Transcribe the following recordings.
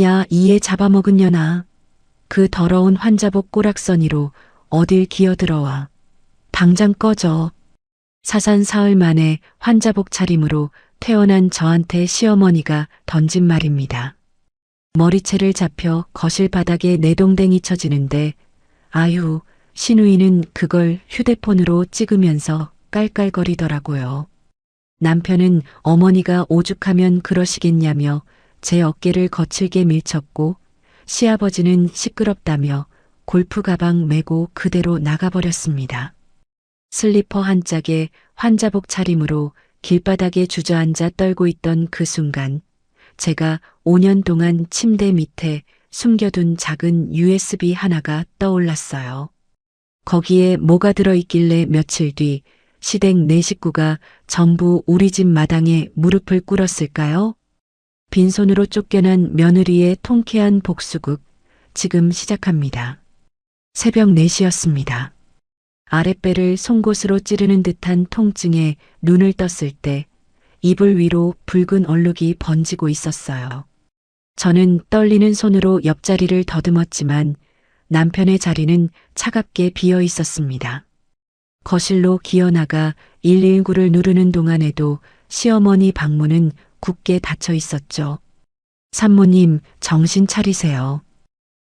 야, 이에 잡아먹은 년아. 그 더러운 환자복 꼬락서니로 어딜 기어들어와. 당장 꺼져. 사산 사흘 만에 환자복 차림으로 퇴원한 저한테 시어머니가 던진 말입니다. 머리채를 잡혀 거실 바닥에 내동댕이 쳐지는데 아유, 신우이는 그걸 휴대폰으로 찍으면서 깔깔거리더라고요. 남편은 어머니가 오죽하면 그러시겠냐며 제 어깨를 거칠게 밀쳤고 시아버지는 시끄럽다며 골프 가방 메고 그대로 나가버렸습니다. 슬리퍼 한 짝에 환자복 차림으로 길바닥에 주저앉아 떨고 있던 그 순간 제가 5년 동안 침대 밑에 숨겨둔 작은 USB 하나가 떠올랐어요. 거기에 뭐가 들어있길래 며칠 뒤 시댁 네 식구가 전부 우리 집 마당에 무릎을 꿇었을까요? 빈손으로 쫓겨난 며느리의 통쾌한 복수극 지금 시작합니다. 새벽 4시였습니다. 아랫배를 송곳으로 찌르는 듯한 통증에 눈을 떴을 때 이불 위로 붉은 얼룩이 번지고 있었어요. 저는 떨리는 손으로 옆자리를 더듬었지만 남편의 자리는 차갑게 비어 있었습니다. 거실로 기어나가 119를 누르는 동안에도 시어머니 방문은 굳게 닫혀 있었죠. 산모님, 정신 차리세요.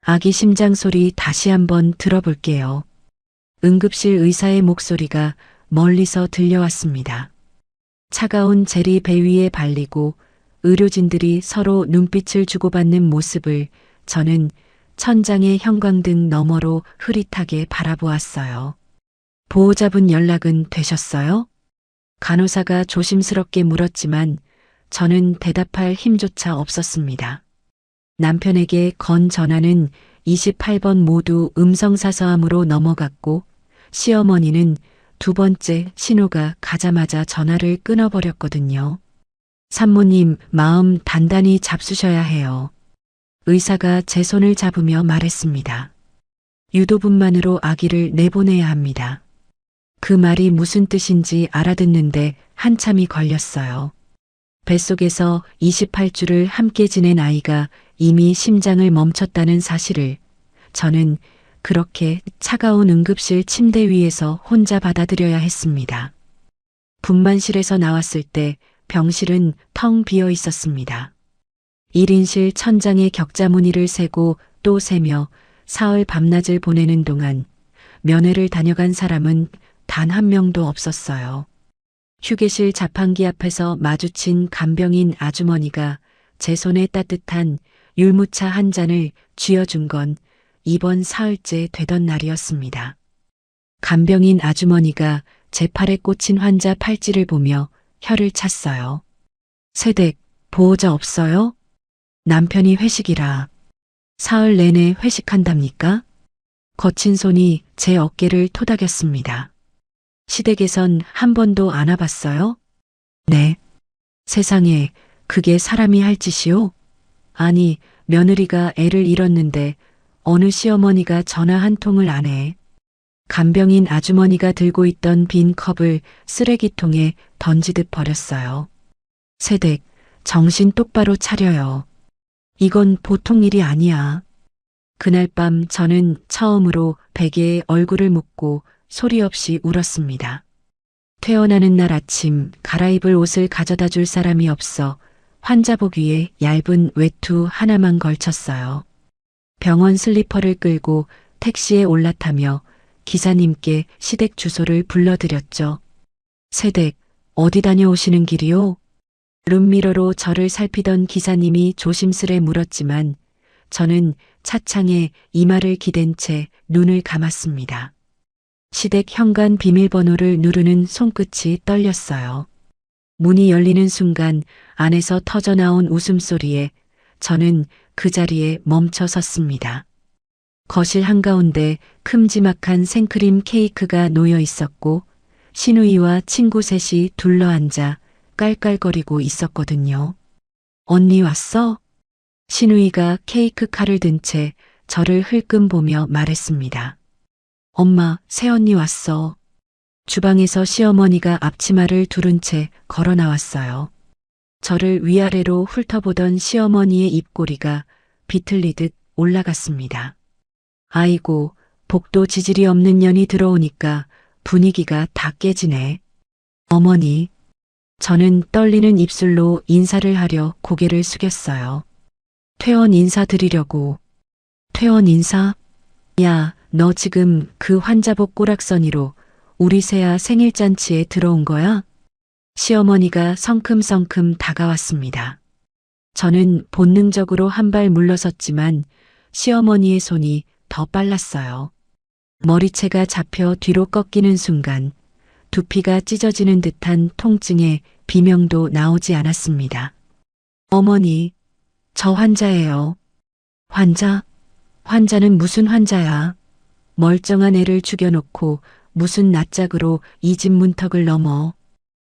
아기 심장 소리 다시 한번 들어볼게요. 응급실 의사의 목소리가 멀리서 들려왔습니다. 차가운 젤이 배 위에 발리고 의료진들이 서로 눈빛을 주고받는 모습을 저는 천장의 형광등 너머로 흐릿하게 바라보았어요. 보호자분 연락은 되셨어요? 간호사가 조심스럽게 물었지만 저는 대답할 힘조차 없었습니다. 남편에게 건 전화는 28번 모두 음성사서함으로 넘어갔고 시어머니는 두 번째 신호가 가자마자 전화를 끊어버렸거든요. 산모님, 마음 단단히 잡수셔야 해요. 의사가 제 손을 잡으며 말했습니다. 유도분만으로 아기를 내보내야 합니다. 그 말이 무슨 뜻인지 알아듣는데 한참이 걸렸어요. 뱃속에서 28주를 함께 지낸 아이가 이미 심장을 멈췄다는 사실을 저는 그렇게 차가운 응급실 침대 위에서 혼자 받아들여야 했습니다. 분만실에서 나왔을 때 병실은 텅 비어 있었습니다. 1인실 천장의 격자 무늬를 세고 또 세며 사흘 밤낮을 보내는 동안 면회를 다녀간 사람은 단 한 명도 없었어요. 휴게실 자판기 앞에서 마주친 간병인 아주머니가 제 손에 따뜻한 율무차 한 잔을 쥐어준 건 이번 사흘째 되던 날이었습니다. 간병인 아주머니가 제 팔에 꽂힌 환자 팔찌를 보며 혀를 찼어요. 세댁, 보호자 없어요? 남편이 회식이라. 사흘 내내 회식한답니까? 거친 손이 제 어깨를 토닥였습니다. 시댁에선 한 번도 안 와봤어요? 네. 세상에, 그게 사람이 할 짓이요? 아니, 며느리가 애를 잃었는데 어느 시어머니가 전화 한 통을 안 해. 간병인 아주머니가 들고 있던 빈 컵을 쓰레기통에 던지듯 버렸어요. 세댁, 정신 똑바로 차려요. 이건 보통 일이 아니야. 그날 밤 저는 처음으로 베개에 얼굴을 묻고 소리 없이 울었습니다. 퇴원하는 날 아침 갈아입을 옷을 가져다 줄 사람이 없어 환자복 위에 얇은 외투 하나만 걸쳤어요. 병원 슬리퍼를 끌고 택시에 올라타며 기사님께 시댁 주소를 불러드렸죠. 세댁, 어디 다녀오시는 길이요? 룸미러로 저를 살피던 기사님이 조심스레 물었지만 저는 차창에 이마를 기댄 채 눈을 감았습니다. 시댁 현관 비밀번호를 누르는 손끝이 떨렸어요. 문이 열리는 순간 안에서 터져나온 웃음소리에 저는 그 자리에 멈춰 섰습니다. 거실 한가운데 큼지막한 생크림 케이크가 놓여 있었고 신우이와 친구 셋이 둘러앉아 깔깔거리고 있었거든요. 언니 왔어? 신우이가 케이크 칼을 든 채 저를 흘끔 보며 말했습니다. 엄마, 새언니 왔어. 주방에서 시어머니가 앞치마를 두른 채 걸어 나왔어요. 저를 위아래로 훑어보던 시어머니의 입꼬리가 비틀리듯 올라갔습니다. 아이고, 복도 지질이 없는 년이 들어오니까 분위기가 다 깨지네. 어머니, 저는 떨리는 입술로 인사를 하려 고개를 숙였어요. 퇴원 인사 드리려고. 퇴원 인사? 야, 너 지금 그 환자복 꼬락서니로 우리 새아 생일잔치에 들어온 거야? 시어머니가 성큼성큼 다가왔습니다. 저는 본능적으로 한 발 물러섰지만 시어머니의 손이 더 빨랐어요. 머리채가 잡혀 뒤로 꺾이는 순간 두피가 찢어지는 듯한 통증에 비명도 나오지 않았습니다. 어머니, 저 환자예요. 환자? 환자는 무슨 환자야? 멀쩡한 애를 죽여놓고 무슨 낯짝으로 이 집 문턱을 넘어.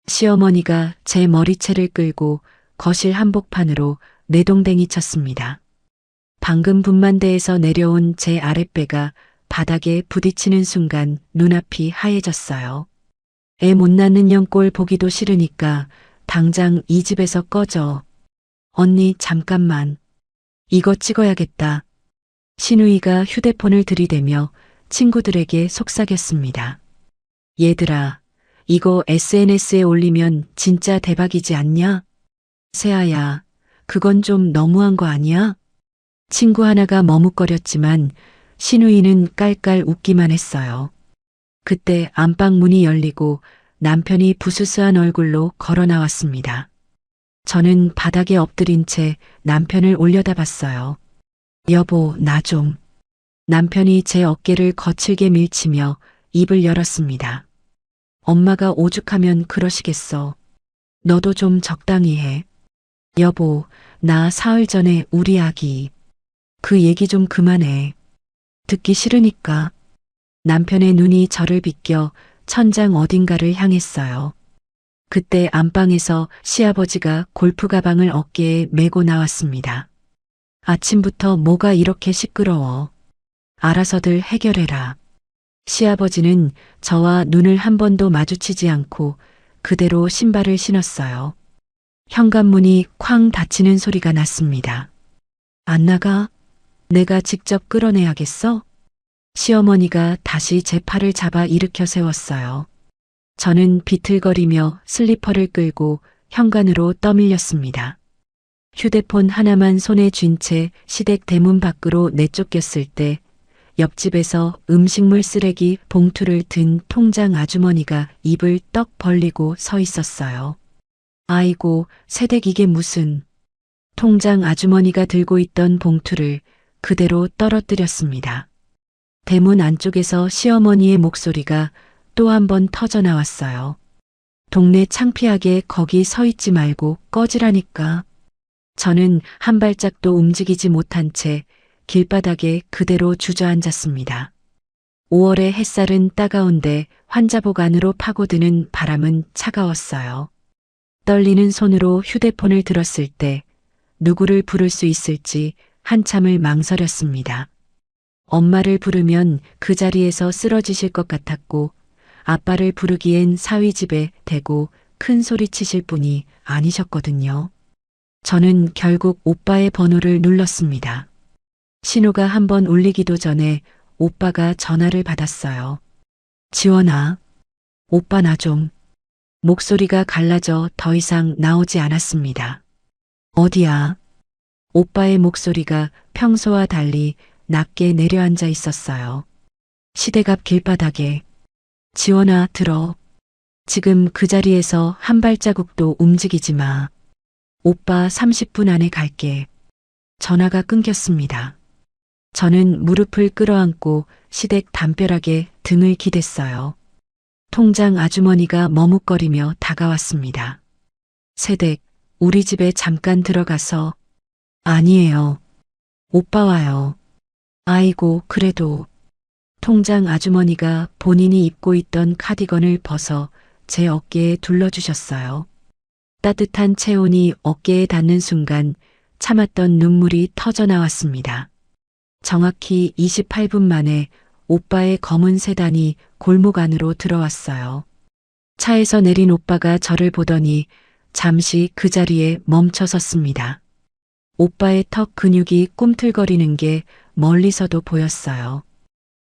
시어머니가 제 머리채를 끌고 거실 한복판으로 내동댕이 쳤습니다. 방금 분만대에서 내려온 제 아랫배가 바닥에 부딪히는 순간 눈앞이 하얘졌어요. 애 못 낳는 년꼴 보기도 싫으니까 당장 이 집에서 꺼져. 언니 잠깐만. 이거 찍어야겠다. 신우이가 휴대폰을 들이대며 친구들에게 속삭였습니다. 얘들아, 이거 SNS에 올리면 진짜 대박이지 않냐? 세아야, 그건 좀 너무한 거 아니야? 친구 하나가 머뭇거렸지만 신우이는 깔깔 웃기만 했어요. 그때 안방 문이 열리고 남편이 부스스한 얼굴로 걸어 나왔습니다. 저는 바닥에 엎드린 채 남편을 올려다봤어요. 여보, 나 좀. 남편이 제 어깨를 거칠게 밀치며 입을 열었습니다. 엄마가 오죽하면 그러시겠어. 너도 좀 적당히 해. 여보, 나 사흘 전에 우리 아기. 그 얘기 좀 그만해. 듣기 싫으니까. 남편의 눈이 저를 비껴 천장 어딘가를 향했어요. 그때 안방에서 시아버지가 골프 가방을 어깨에 메고 나왔습니다. 아침부터 뭐가 이렇게 시끄러워. 알아서들 해결해라. 시아버지는 저와 눈을 한 번도 마주치지 않고 그대로 신발을 신었어요. 현관문이 쾅 닫히는 소리가 났습니다. 안 나가? 내가 직접 끌어내야겠어? 시어머니가 다시 제 팔을 잡아 일으켜 세웠어요. 저는 비틀거리며 슬리퍼를 끌고 현관으로 떠밀렸습니다. 휴대폰 하나만 손에 쥔 채 시댁 대문 밖으로 내쫓겼을 때 옆집에서 음식물 쓰레기 봉투를 든 통장 아주머니가 입을 떡 벌리고 서 있었어요. 아이고, 새댁 이게 무슨. 통장 아주머니가 들고 있던 봉투를 그대로 떨어뜨렸습니다. 대문 안쪽에서 시어머니의 목소리가 또 한 번 터져 나왔어요. 동네 창피하게 거기 서 있지 말고 꺼지라니까. 저는 한 발짝도 움직이지 못한 채 길바닥에 그대로 주저앉았습니다. 5월의 햇살은 따가운데 환자복 안으로 파고드는 바람은 차가웠어요. 떨리는 손으로 휴대폰을 들었을 때 누구를 부를 수 있을지 한참을 망설였습니다. 엄마를 부르면 그 자리에서 쓰러지실 것 같았고 아빠를 부르기엔 사위 집에 대고 큰 소리 치실 분이 아니셨거든요. 저는 결국 오빠의 번호를 눌렀습니다. 신호가 한번 울리기도 전에 오빠가 전화를 받았어요. 지원아, 오빠 나 좀. 목소리가 갈라져 더 이상 나오지 않았습니다. 어디야? 오빠의 목소리가 평소와 달리 낮게 내려앉아 있었어요. 시댁 앞 길바닥에. 지원아, 들어. 지금 그 자리에서 한 발자국도 움직이지 마. 오빠 30분 안에 갈게. 전화가 끊겼습니다. 저는 무릎을 끌어안고 시댁 담벼락에 등을 기댔어요. 통장 아주머니가 머뭇거리며 다가왔습니다. 새댁, 우리 집에 잠깐 들어가서. 아니에요. 오빠 와요. 아이고, 그래도. 통장 아주머니가 본인이 입고 있던 카디건을 벗어 제 어깨에 둘러주셨어요. 따뜻한 체온이 어깨에 닿는 순간 참았던 눈물이 터져 나왔습니다. 정확히 28분 만에 오빠의 검은 세단이 골목 안으로 들어왔어요. 차에서 내린 오빠가 저를 보더니 잠시 그 자리에 멈춰 섰습니다. 오빠의 턱 근육이 꿈틀거리는 게 멀리서도 보였어요.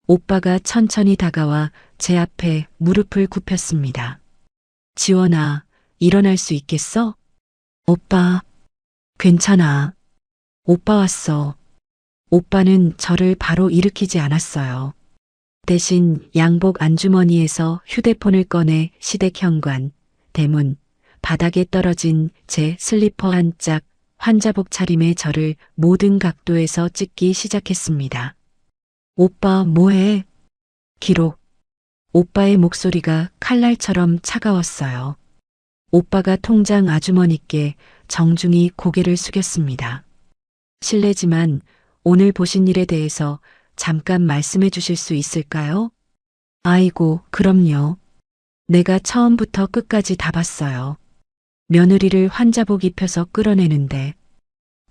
오빠가 천천히 다가와 제 앞에 무릎을 굽혔습니다. 지원아, 일어날 수 있겠어? 오빠, 괜찮아. 오빠 왔어. 오빠는 저를 바로 일으키지 않았어요. 대신 양복 안주머니에서 휴대폰을 꺼내 시댁 현관, 대문, 바닥에 떨어진 제 슬리퍼 한 짝, 환자복 차림의 저를 모든 각도에서 찍기 시작했습니다. 오빠 뭐해? 기록. 오빠의 목소리가 칼날처럼 차가웠어요. 오빠가 통장 아주머니께 정중히 고개를 숙였습니다. 실례지만 오늘 보신 일에 대해서 잠깐 말씀해 주실 수 있을까요? 아이고, 그럼요. 내가 처음부터 끝까지 다 봤어요. 며느리를 환자복 입혀서 끌어내는데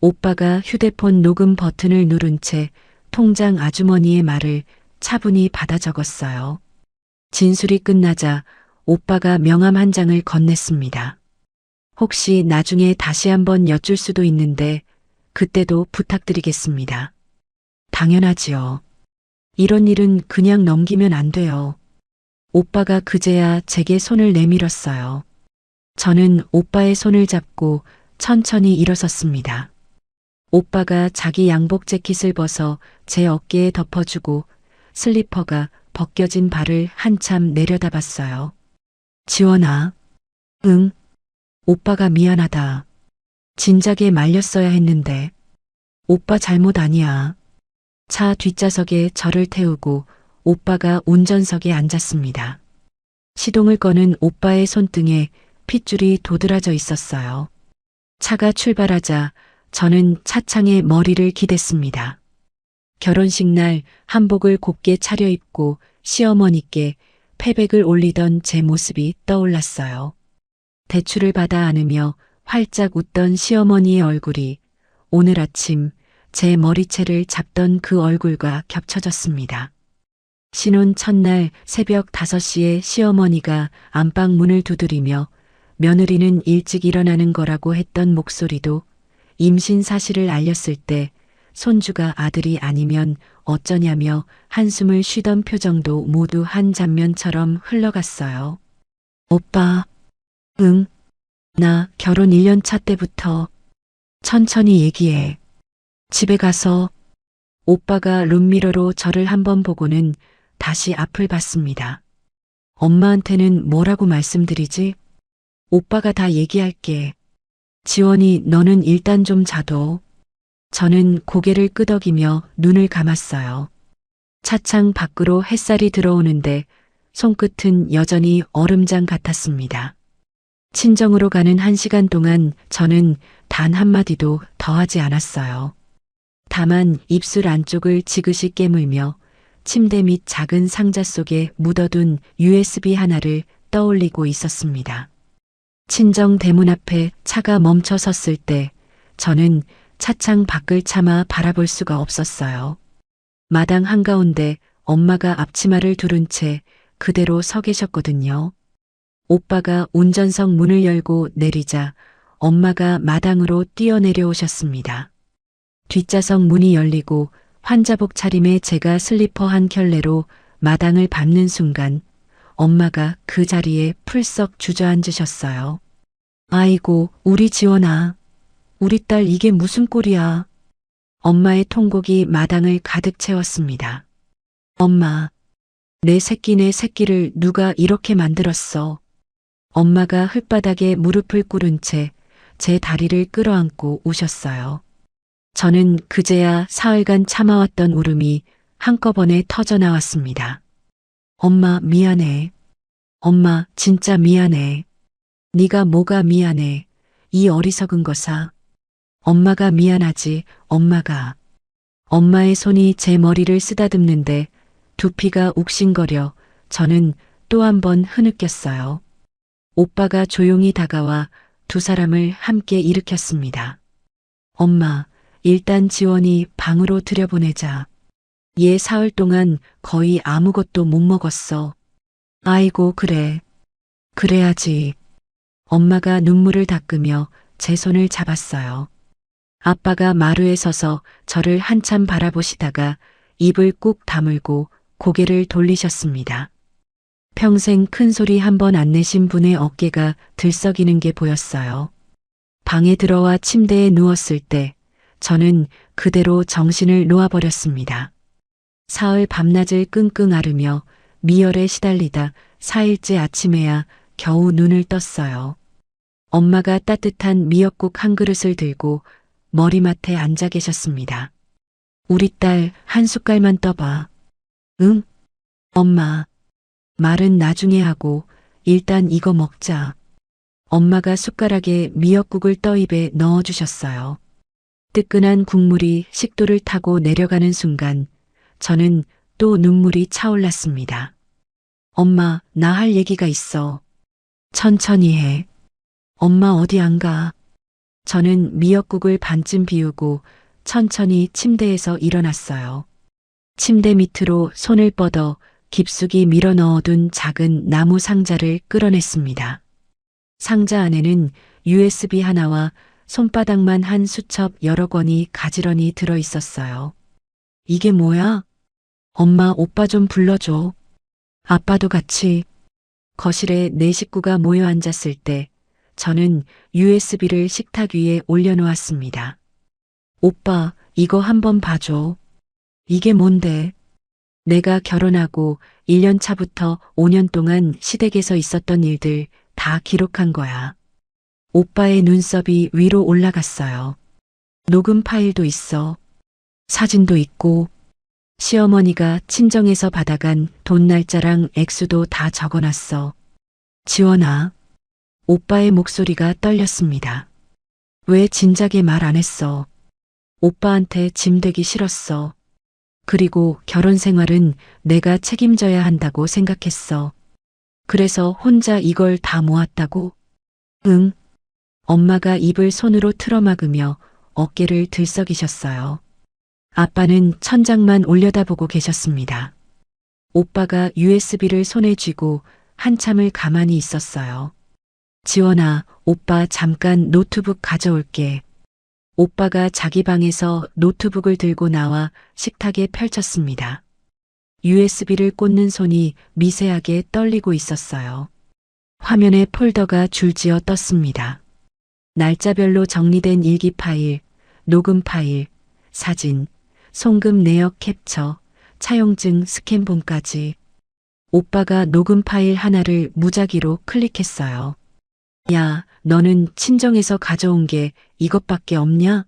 오빠가 휴대폰 녹음 버튼을 누른 채 통장 아주머니의 말을 차분히 받아 적었어요. 진술이 끝나자 오빠가 명함 한 장을 건넸습니다. 혹시 나중에 다시 한번 여쭐 수도 있는데 그때도 부탁드리겠습니다. 당연하지요. 이런 일은 그냥 넘기면 안 돼요. 오빠가 그제야 제게 손을 내밀었어요. 저는 오빠의 손을 잡고 천천히 일어섰습니다. 오빠가 자기 양복 재킷을 벗어 제 어깨에 덮어주고 슬리퍼가 벗겨진 발을 한참 내려다봤어요. 지원아. 응. 오빠가 미안하다. 진작에 말렸어야 했는데. 오빠 잘못 아니야. 차 뒷좌석에 저를 태우고 오빠가 운전석에 앉았습니다. 시동을 거는 오빠의 손등에 핏줄이 도드라져 있었어요. 차가 출발하자 저는 차창에 머리를 기댔습니다. 결혼식 날 한복을 곱게 차려입고 시어머니께 패백을 올리던 제 모습이 떠올랐어요. 대출을 받아 안으며 활짝 웃던 시어머니의 얼굴이 오늘 아침 제 머리채를 잡던 그 얼굴과 겹쳐졌습니다. 신혼 첫날 새벽 5시에 시어머니가 안방 문을 두드리며 며느리는 일찍 일어나는 거라고 했던 목소리도 임신 사실을 알렸을 때 손주가 아들이 아니면 어쩌냐며 한숨을 쉬던 표정도 모두 한 장면처럼 흘러갔어요. 오빠, 응, 나 결혼 1년 차 때부터 천천히 얘기해. 집에 가서 오빠가 룸미러로 저를 한번 보고는 다시 앞을 봤습니다. 엄마한테는 뭐라고 말씀드리지? 오빠가 다 얘기할게. 지원이 너는 일단 좀 자둬. 저는 고개를 끄덕이며 눈을 감았어요. 차창 밖으로 햇살이 들어오는데 손끝은 여전히 얼음장 같았습니다. 친정으로 가는 1시간 동안 저는 단 한마디도 더하지 않았어요. 다만 입술 안쪽을 지그시 깨물며 침대 밑 작은 상자 속에 묻어둔 USB 하나를 떠올리고 있었습니다. 친정 대문 앞에 차가 멈춰 섰을 때 저는 차창 밖을 차마 바라볼 수가 없었어요. 마당 한가운데 엄마가 앞치마를 두른 채 그대로 서 계셨거든요. 오빠가 운전석 문을 열고 내리자 엄마가 마당으로 뛰어내려오셨습니다. 뒷좌석 문이 열리고 환자복 차림에 제가 슬리퍼 한 켤레로 마당을 밟는 순간 엄마가 그 자리에 풀썩 주저앉으셨어요. 아이고, 우리 지원아. 우리 딸 이게 무슨 꼴이야. 엄마의 통곡이 마당을 가득 채웠습니다. 엄마, 내 새끼를 누가 이렇게 만들었어. 엄마가 흙바닥에 무릎을 꿇은 채 제 다리를 끌어안고 우셨어요. 저는 그제야 사흘간 참아왔던 울음이 한꺼번에 터져나왔습니다. 엄마 미안해. 엄마 진짜 미안해. 네가 뭐가 미안해. 이 어리석은 거사. 엄마가 미안하지. 엄마가. 엄마의 손이 제 머리를 쓰다듬는데 두피가 욱신거려 저는 또 한 번 흐느꼈어요. 오빠가 조용히 다가와 두 사람을 함께 일으켰습니다. 엄마, 일단 지원이 방으로 들여보내자. 얘 사흘 동안 거의 아무것도 못 먹었어. 아이고, 그래. 그래야지. 엄마가 눈물을 닦으며 제 손을 잡았어요. 아빠가 마루에 서서 저를 한참 바라보시다가 입을 꾹 다물고 고개를 돌리셨습니다. 평생 큰 소리 한 번 안 내신 분의 어깨가 들썩이는 게 보였어요. 방에 들어와 침대에 누웠을 때 저는 그대로 정신을 놓아버렸습니다. 사흘 밤낮을 끙끙 앓으며 미열에 시달리다 4일째 아침에야 겨우 눈을 떴어요. 엄마가 따뜻한 미역국 한 그릇을 들고 머리맡에 앉아 계셨습니다. 우리 딸 한 숟갈만 떠봐. 응? 엄마. 말은 나중에 하고 일단 이거 먹자. 엄마가 숟가락에 미역국을 떠 입에 넣어주셨어요. 뜨끈한 국물이 식도를 타고 내려가는 순간 저는 또 눈물이 차올랐습니다. 엄마, 나 할 얘기가 있어. 천천히 해. 엄마 어디 안 가? 저는 미역국을 반쯤 비우고 천천히 침대에서 일어났어요. 침대 밑으로 손을 뻗어 깊숙이 밀어 넣어둔 작은 나무 상자를 끌어냈습니다. 상자 안에는 USB 하나와 손바닥만 한 수첩 여러 권이 가지런히 들어 있었어요. 이게 뭐야? 엄마, 오빠 좀 불러줘. 아빠도 같이. 거실에 네 식구가 모여 앉았을 때 저는 USB를 식탁 위에 올려놓았습니다. 오빠, 이거 한번 봐줘. 이게 뭔데? 내가 결혼하고 1년 차부터 5년 동안 시댁에서 있었던 일들 다 기록한 거야. 오빠의 눈썹이 위로 올라갔어요. 녹음 파일도 있어. 사진도 있고, 시어머니가 친정에서 받아간 돈 날짜랑 액수도 다 적어놨어. 지원아. 오빠의 목소리가 떨렸습니다. 왜 진작에 말 안 했어? 오빠한테 짐 되기 싫었어. 그리고 결혼 생활은 내가 책임져야 한다고 생각했어. 그래서 혼자 이걸 다 모았다고? 응. 엄마가 입을 손으로 틀어막으며 어깨를 들썩이셨어요. 아빠는 천장만 올려다보고 계셨습니다. 오빠가 USB를 손에 쥐고 한참을 가만히 있었어요. 지원아, 오빠 잠깐 노트북 가져올게. 오빠가 자기 방에서 노트북을 들고 나와 식탁에 펼쳤습니다. USB를 꽂는 손이 미세하게 떨리고 있었어요. 화면에 폴더가 줄지어 떴습니다. 날짜별로 정리된 일기 파일, 녹음 파일, 사진, 송금 내역 캡처, 차용증 스캔본까지. 오빠가 녹음 파일 하나를 무작위로 클릭했어요. 야, 너는 친정에서 가져온 게 이것밖에 없냐?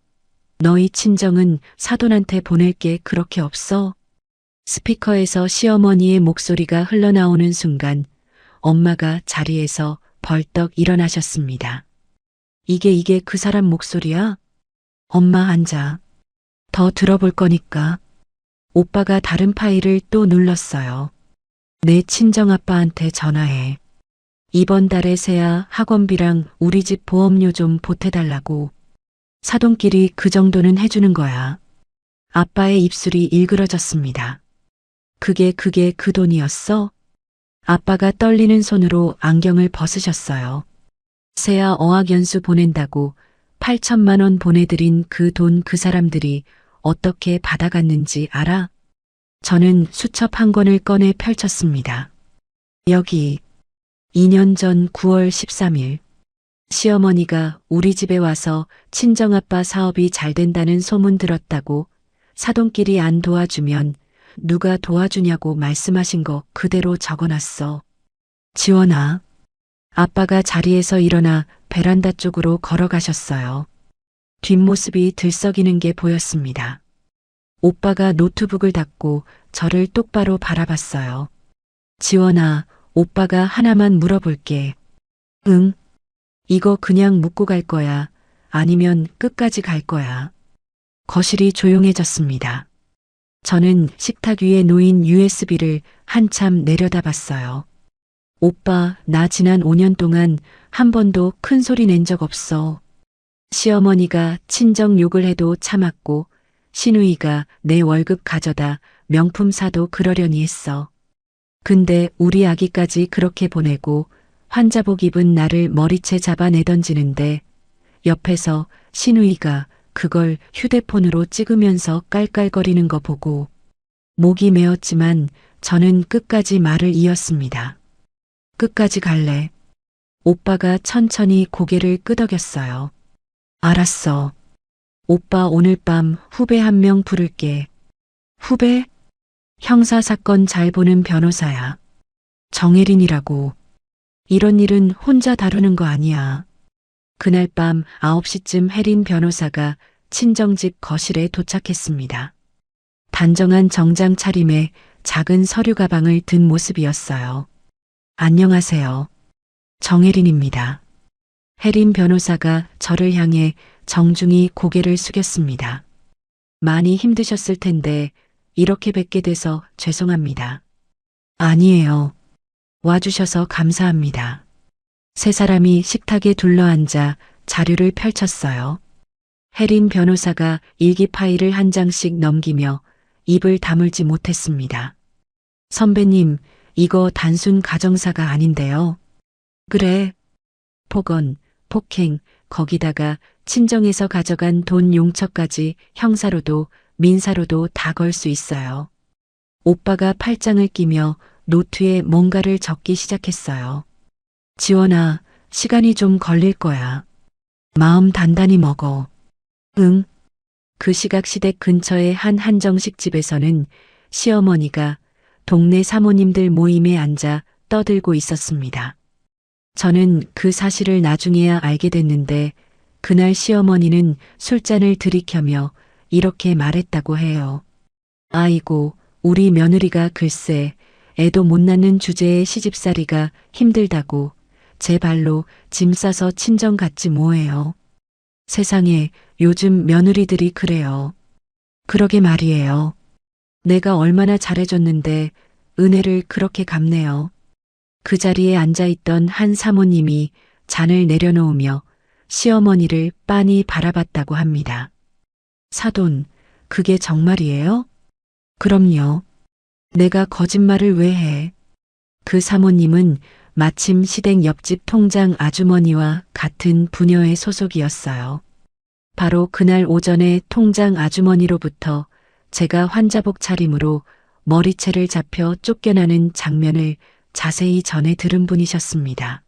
너희 친정은 사돈한테 보낼 게 그렇게 없어? 스피커에서 시어머니의 목소리가 흘러나오는 순간 엄마가 자리에서 벌떡 일어나셨습니다. 이게 그 사람 목소리야? 엄마 앉아. 더 들어볼 거니까. 오빠가 다른 파일을 또 눌렀어요. 내 친정아빠한테 전화해. 이번 달에 새야 학원비랑 우리 집 보험료 좀 보태달라고. 사돈끼리 그 정도는 해주는 거야. 아빠의 입술이 일그러졌습니다. 그게 그 돈이었어? 아빠가 떨리는 손으로 안경을 벗으셨어요. 새야 어학연수 보낸다고 8천만 원 보내드린 그 돈 그 사람들이 어떻게 받아갔는지 알아? 저는 수첩 한 권을 꺼내 펼쳤습니다. 여기 2년 전 9월 13일 시어머니가 우리 집에 와서 친정아빠 사업이 잘 된다는 소문 들었다고 사돈끼리 안 도와주면 누가 도와주냐고 말씀하신 거 그대로 적어놨어. 지원아. 아빠가 자리에서 일어나 베란다 쪽으로 걸어가셨어요. 뒷모습이 들썩이는 게 보였습니다. 오빠가 노트북을 닫고 저를 똑바로 바라봤어요. 지원아, 오빠가 하나만 물어볼게. 응? 이거 그냥 묻고 갈 거야? 아니면 끝까지 갈 거야? 거실이 조용해졌습니다. 저는 식탁 위에 놓인 USB를 한참 내려다봤어요. 오빠, 나 지난 5년 동안 한 번도 큰 소리 낸 적 없어. 시어머니가 친정 욕을 해도 참았고 시누이가 내 월급 가져다 명품 사도 그러려니 했어. 근데 우리 아기까지 그렇게 보내고 환자복 입은 나를 머리채 잡아 내던지는데 옆에서 시누이가 그걸 휴대폰으로 찍으면서 깔깔거리는 거 보고 목이 메었지만 저는 끝까지 말을 이었습니다. 끝까지 갈래. 오빠가 천천히 고개를 끄덕였어요. 알았어. 오빠 오늘 밤 후배 한 명 부를게. 후배? 형사사건 잘 보는 변호사야. 정혜린이라고. 이런 일은 혼자 다루는 거 아니야. 그날 밤 9시쯤 혜린 변호사가 친정집 거실에 도착했습니다. 단정한 정장 차림에 작은 서류 가방을 든 모습이었어요. 안녕하세요. 정혜린입니다. 혜린 변호사가 저를 향해 정중히 고개를 숙였습니다. 많이 힘드셨을 텐데 이렇게 뵙게 돼서 죄송합니다. 아니에요. 와주셔서 감사합니다. 세 사람이 식탁에 둘러앉아 자료를 펼쳤어요. 혜린 변호사가 일기 파일을 한 장씩 넘기며 입을 다물지 못했습니다. 선배님, 이거 단순 가정사가 아닌데요. 그래. 폭언, 폭행, 거기다가 친정에서 가져간 돈 용처까지 형사로도 민사로도 다 걸 수 있어요. 오빠가 팔짱을 끼며 노트에 뭔가를 적기 시작했어요. 지원아, 시간이 좀 걸릴 거야. 마음 단단히 먹어. 응. 그 시각 시댁 근처의 한 한정식 집에서는 시어머니가 동네 사모님들 모임에 앉아 떠들고 있었습니다. 저는 그 사실을 나중에야 알게 됐는데 그날 시어머니는 술잔을 들이켜며 이렇게 말했다고 해요. 아이고, 우리 며느리가 글쎄 애도 못 낳는 주제에 시집살이가 힘들다고 제 발로 짐 싸서 친정 갔지 뭐예요. 세상에 요즘 며느리들이 그래요. 그러게 말이에요. 내가 얼마나 잘해줬는데 은혜를 그렇게 갚네요. 그 자리에 앉아있던 한 사모님이 잔을 내려놓으며 시어머니를 빤히 바라봤다고 합니다. 사돈, 그게 정말이에요? 그럼요. 내가 거짓말을 왜 해? 그 사모님은 마침 시댁 옆집 통장 아주머니와 같은 부녀의 소속이었어요. 바로 그날 오전에 통장 아주머니로부터 제가 환자복 차림으로 머리채를 잡혀 쫓겨나는 장면을 자세히 전해 들은 분이셨습니다.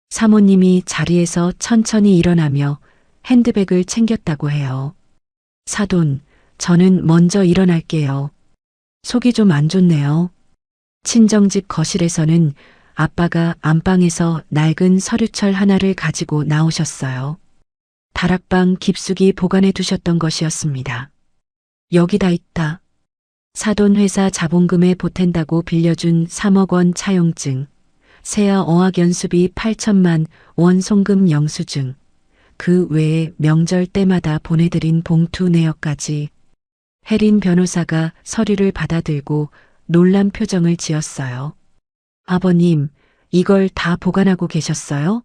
사모님이 자리에서 천천히 일어나며 핸드백을 챙겼다고 해요. 사돈, 저는 먼저 일어날게요. 속이 좀 안 좋네요. 친정집 거실에서는 아빠가 안방에서 낡은 서류철 하나를 가지고 나오셨어요. 다락방 깊숙이 보관해 두셨던 것이었습니다. 여기다 있다. 사돈 회사 자본금에 보탠다고 빌려준 3억 원 차용증, 세아 어학연수비 8천만 원 송금 영수증, 그 외에 명절 때마다 보내드린 봉투 내역까지. 혜린 변호사가 서류를 받아들고 놀란 표정을 지었어요. 아버님, 이걸 다 보관하고 계셨어요?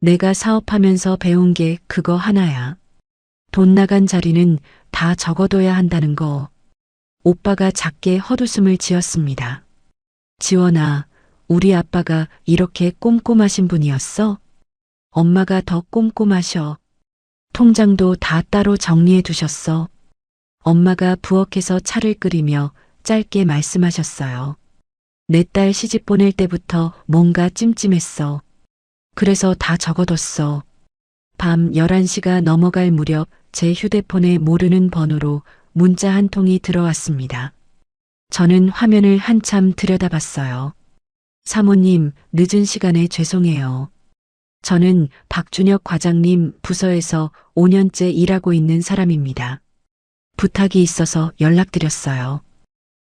내가 사업하면서 배운 게 그거 하나야. 돈 나간 자리는 다 적어둬야 한다는 거. 오빠가 작게 헛웃음을 지었습니다. 지원아, 우리 아빠가 이렇게 꼼꼼하신 분이었어? 엄마가 더 꼼꼼하셔. 통장도 다 따로 정리해 두셨어. 엄마가 부엌에서 차를 끓이며 짧게 말씀하셨어요. 내 딸 시집 보낼 때부터 뭔가 찜찜했어. 그래서 다 적어뒀어. 밤 11시가 넘어갈 무렵 제 휴대폰에 모르는 번호로 문자 한 통이 들어왔습니다. 저는 화면을 한참 들여다봤어요. 사모님, 늦은 시간에 죄송해요. 저는 박준혁 과장님 부서에서 5년째 일하고 있는 사람입니다. 부탁이 있어서 연락드렸어요.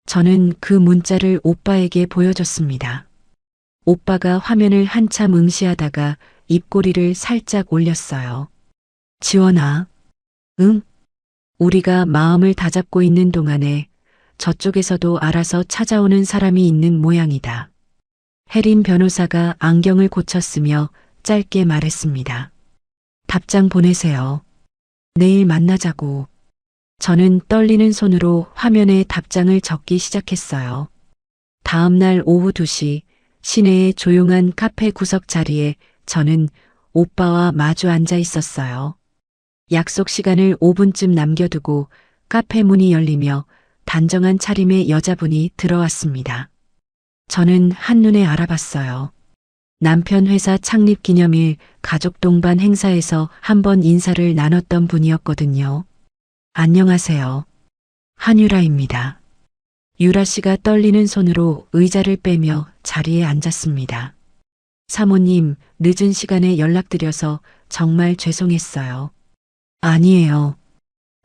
저는 그 문자를 오빠에게 보여줬습니다. 오빠가 화면을 한참 응시하다가 입꼬리를 살짝 올렸어요. 지원아. 응? 우리가 마음을 다잡고 있는 동안에 저쪽에서도 알아서 찾아오는 사람이 있는 모양이다. 혜린 변호사가 안경을 고쳤으며 짧게 말했습니다. 답장 보내세요. 내일 만나자고. 저는 떨리는 손으로 화면에 답장을 적기 시작했어요. 다음 날 오후 2시 시내의 조용한 카페 구석 자리에 저는 오빠와 마주 앉아 있었어요. 약속 시간을 5분쯤 남겨두고 카페 문이 열리며 단정한 차림의 여자분이 들어왔습니다. 저는 한눈에 알아봤어요. 남편 회사 창립 기념일 가족 동반 행사에서 한번 인사를 나눴던 분이었거든요. 안녕하세요. 한유라입니다. 유라 씨가 떨리는 손으로 의자를 빼며 자리에 앉았습니다. 사모님, 늦은 시간에 연락드려서 정말 죄송했어요. 아니에요.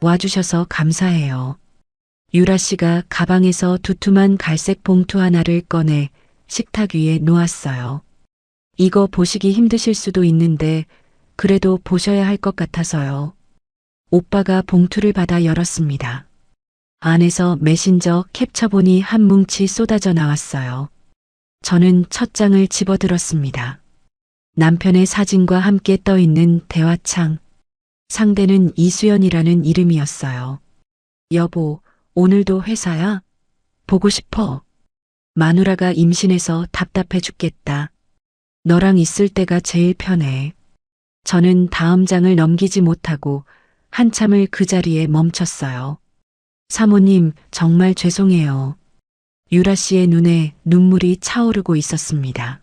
와주셔서 감사해요. 유라 씨가 가방에서 두툼한 갈색 봉투 하나를 꺼내 식탁 위에 놓았어요. 이거 보시기 힘드실 수도 있는데 그래도 보셔야 할 것 같아서요. 오빠가 봉투를 받아 열었습니다. 안에서 메신저 캡처본이 한 뭉치 쏟아져 나왔어요. 저는 첫 장을 집어들었습니다. 남편의 사진과 함께 떠 있는 대화창. 상대는 이수연이라는 이름이었어요. 여보, 오늘도 회사야? 보고 싶어. 마누라가 임신해서 답답해 죽겠다. 너랑 있을 때가 제일 편해. 저는 다음 장을 넘기지 못하고 한참을 그 자리에 멈췄어요. 사모님, 정말 죄송해요. 유라 씨의 눈에 눈물이 차오르고 있었습니다.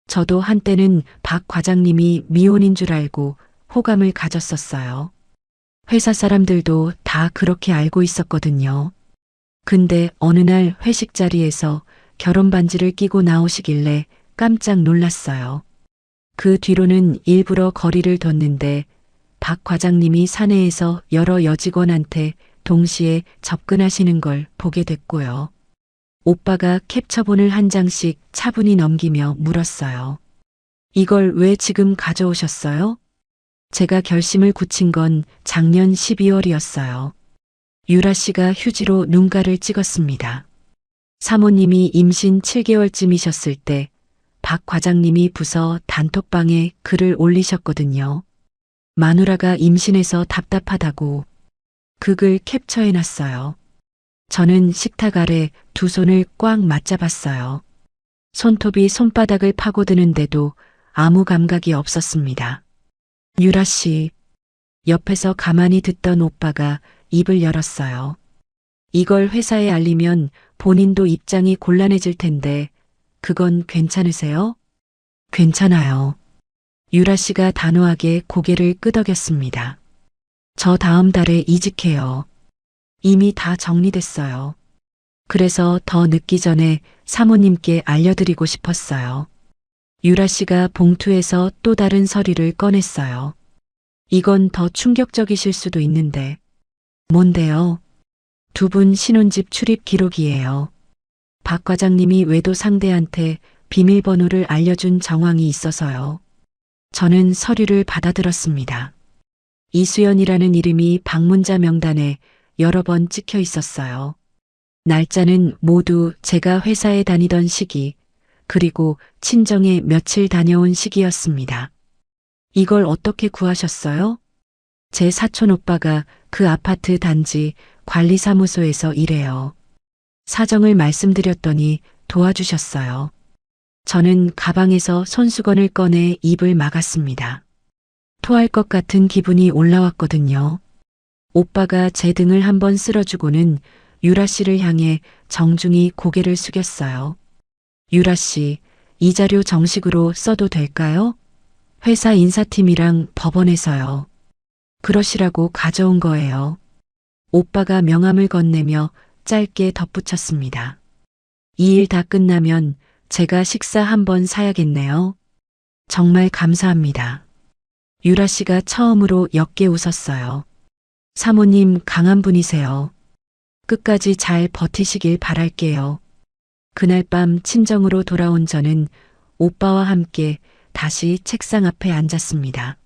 저도 한때는 박 과장님이 미혼인 줄 알고 호감을 가졌었어요. 회사 사람들도 다 그렇게 알고 있었거든요. 근데 어느 날 회식 자리에서 결혼 반지를 끼고 나오시길래 깜짝 놀랐어요. 그 뒤로는 일부러 거리를 뒀는데 박 과장님이 사내에서 여러 여직원한테 동시에 접근하시는 걸 보게 됐고요. 오빠가 캡처본을 한 장씩 차분히 넘기며 물었어요. 이걸 왜 지금 가져오셨어요? 제가 결심을 굳힌 건 작년 12월이었어요. 유라 씨가 휴지로 눈가를 찍었습니다. 사모님이 임신 7개월쯤이셨을 때 박 과장님이 부서 단톡방에 글을 올리셨거든요. 마누라가 임신해서 답답하다고. 그 글 캡처해놨어요. 저는 식탁 아래 두 손을 꽉 맞잡았어요. 손톱이 손바닥을 파고드는데도 아무 감각이 없었습니다. 유라 씨, 옆에서 가만히 듣던 오빠가 입을 열었어요. 이걸 회사에 알리면 본인도 입장이 곤란해질 텐데 그건 괜찮으세요? 괜찮아요. 유라 씨가 단호하게 고개를 끄덕였습니다. 저 다음 달에 이직해요. 이미 다 정리됐어요. 그래서 더 늦기 전에 사모님께 알려드리고 싶었어요. 유라 씨가 봉투에서 또 다른 서류를 꺼냈어요. 이건 더 충격적이실 수도 있는데. 뭔데요? 두 분 신혼집 출입 기록이에요. 박 과장님이 외도 상대한테 비밀번호를 알려준 정황이 있어서요. 저는 서류를 받아들었습니다. 이수연이라는 이름이 방문자 명단에 여러 번 찍혀 있었어요. 날짜는 모두 제가 회사에 다니던 시기, 그리고 친정에 며칠 다녀온 시기였습니다. 이걸 어떻게 구하셨어요? 제 사촌 오빠가 그 아파트 단지 관리사무소에서 일해요. 사정을 말씀드렸더니 도와주셨어요. 저는 가방에서 손수건을 꺼내 입을 막았습니다. 토할 것 같은 기분이 올라왔거든요. 오빠가 제 등을 한번 쓸어주고는 유라 씨를 향해 정중히 고개를 숙였어요. 유라 씨, 이 자료 정식으로 써도 될까요? 회사 인사팀이랑 법원에서요. 그러시라고 가져온 거예요. 오빠가 명함을 건네며 짧게 덧붙였습니다. 이 일 다 끝나면 제가 식사 한번 사야겠네요. 정말 감사합니다. 유라 씨가 처음으로 옅게 웃었어요. 사모님 강한 분이세요. 끝까지 잘 버티시길 바랄게요. 그날 밤 친정으로 돌아온 저는 오빠와 함께 다시 책상 앞에 앉았습니다.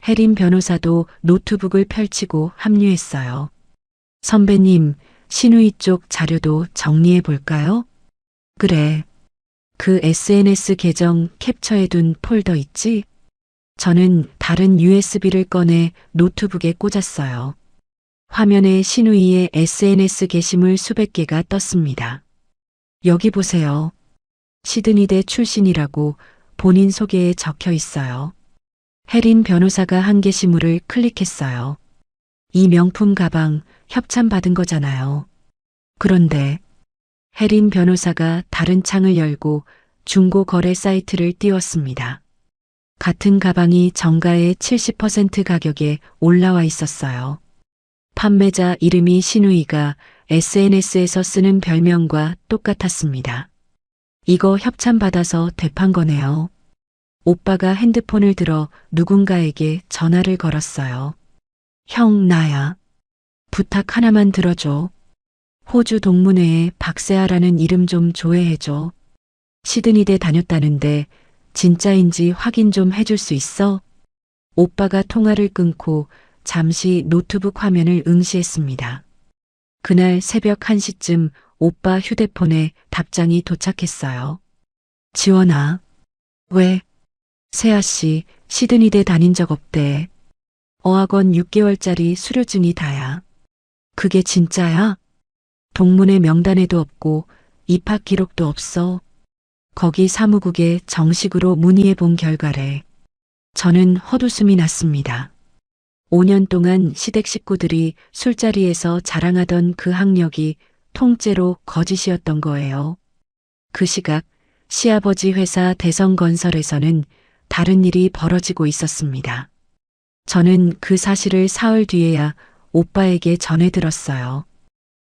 혜린 변호사도 노트북을 펼치고 합류했어요. 선배님, 신우이 쪽 자료도 정리해 볼까요? 그래. 그 SNS 계정 캡처해둔 폴더 있지? 저는 다른 USB를 꺼내 노트북에 꽂았어요. 화면에 신우이의 SNS 게시물 수백 개가 떴습니다. 여기 보세요. 시드니대 출신이라고 본인 소개에 적혀 있어요. 혜린 변호사가 한 게시물을 클릭했어요. 이 명품 가방 협찬 받은 거잖아요. 그런데 혜린 변호사가 다른 창을 열고 중고 거래 사이트를 띄웠습니다. 같은 가방이 정가의 70% 가격에 올라와 있었어요. 판매자 이름이 신우이가 SNS에서 쓰는 별명과 똑같았습니다. 이거 협찬 받아서 되판 거네요. 오빠가 핸드폰을 들어 누군가에게 전화를 걸었어요. 형, 나야. 부탁 하나만 들어줘. 호주 동문회에 박세아라는 이름 좀 조회해줘. 시드니대 다녔다는데 진짜인지 확인 좀 해줄 수 있어? 오빠가 통화를 끊고 잠시 노트북 화면을 응시했습니다. 그날 새벽 1시쯤 오빠 휴대폰에 답장이 도착했어요. 지원아. 왜? 세아 씨, 시드니대 다닌 적 없대. 어학원 6개월짜리 수료증이 다야. 그게 진짜야? 동문회 명단에도 없고 입학 기록도 없어. 거기 사무국에 정식으로 문의해 본 결과래. 저는 헛웃음이 났습니다. 5년 동안 시댁 식구들이 술자리에서 자랑하던 그 학력이 통째로 거짓이었던 거예요. 그 시각 시아버지 회사 대성건설에서는 다른 일이 벌어지고 있었습니다. 저는 그 사실을 사흘 뒤에야 오빠에게 전해 들었어요.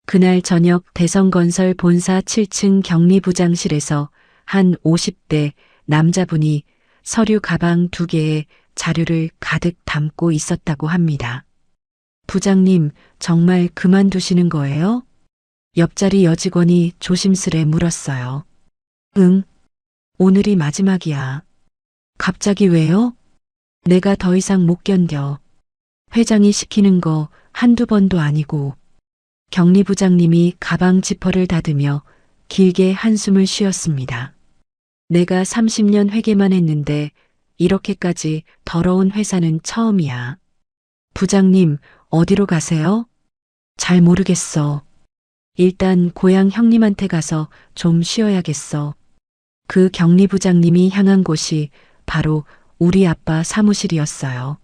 그날 저녁 대성건설 본사 7층 격리부장실에서 한 50대 남자분이 서류 가방 2개에 자료를 가득 담고 있었다고 합니다. 부장님, 정말 그만두시는 거예요? 옆자리 여직원이 조심스레 물었어요. 응, 오늘이 마지막이야. 갑자기 왜요? 내가 더 이상 못 견뎌. 회장이 시키는 거 한두 번도 아니고. 격리부장님이 가방 지퍼를 닫으며 길게 한숨을 쉬었습니다. 내가 30년 회계만 했는데 이렇게까지 더러운 회사는 처음이야. 부장님, 어디로 가세요? 잘 모르겠어. 일단 고향 형님한테 가서 좀 쉬어야겠어. 그 격리부장님이 향한 곳이 바로 우리 아빠 사무실이었어요.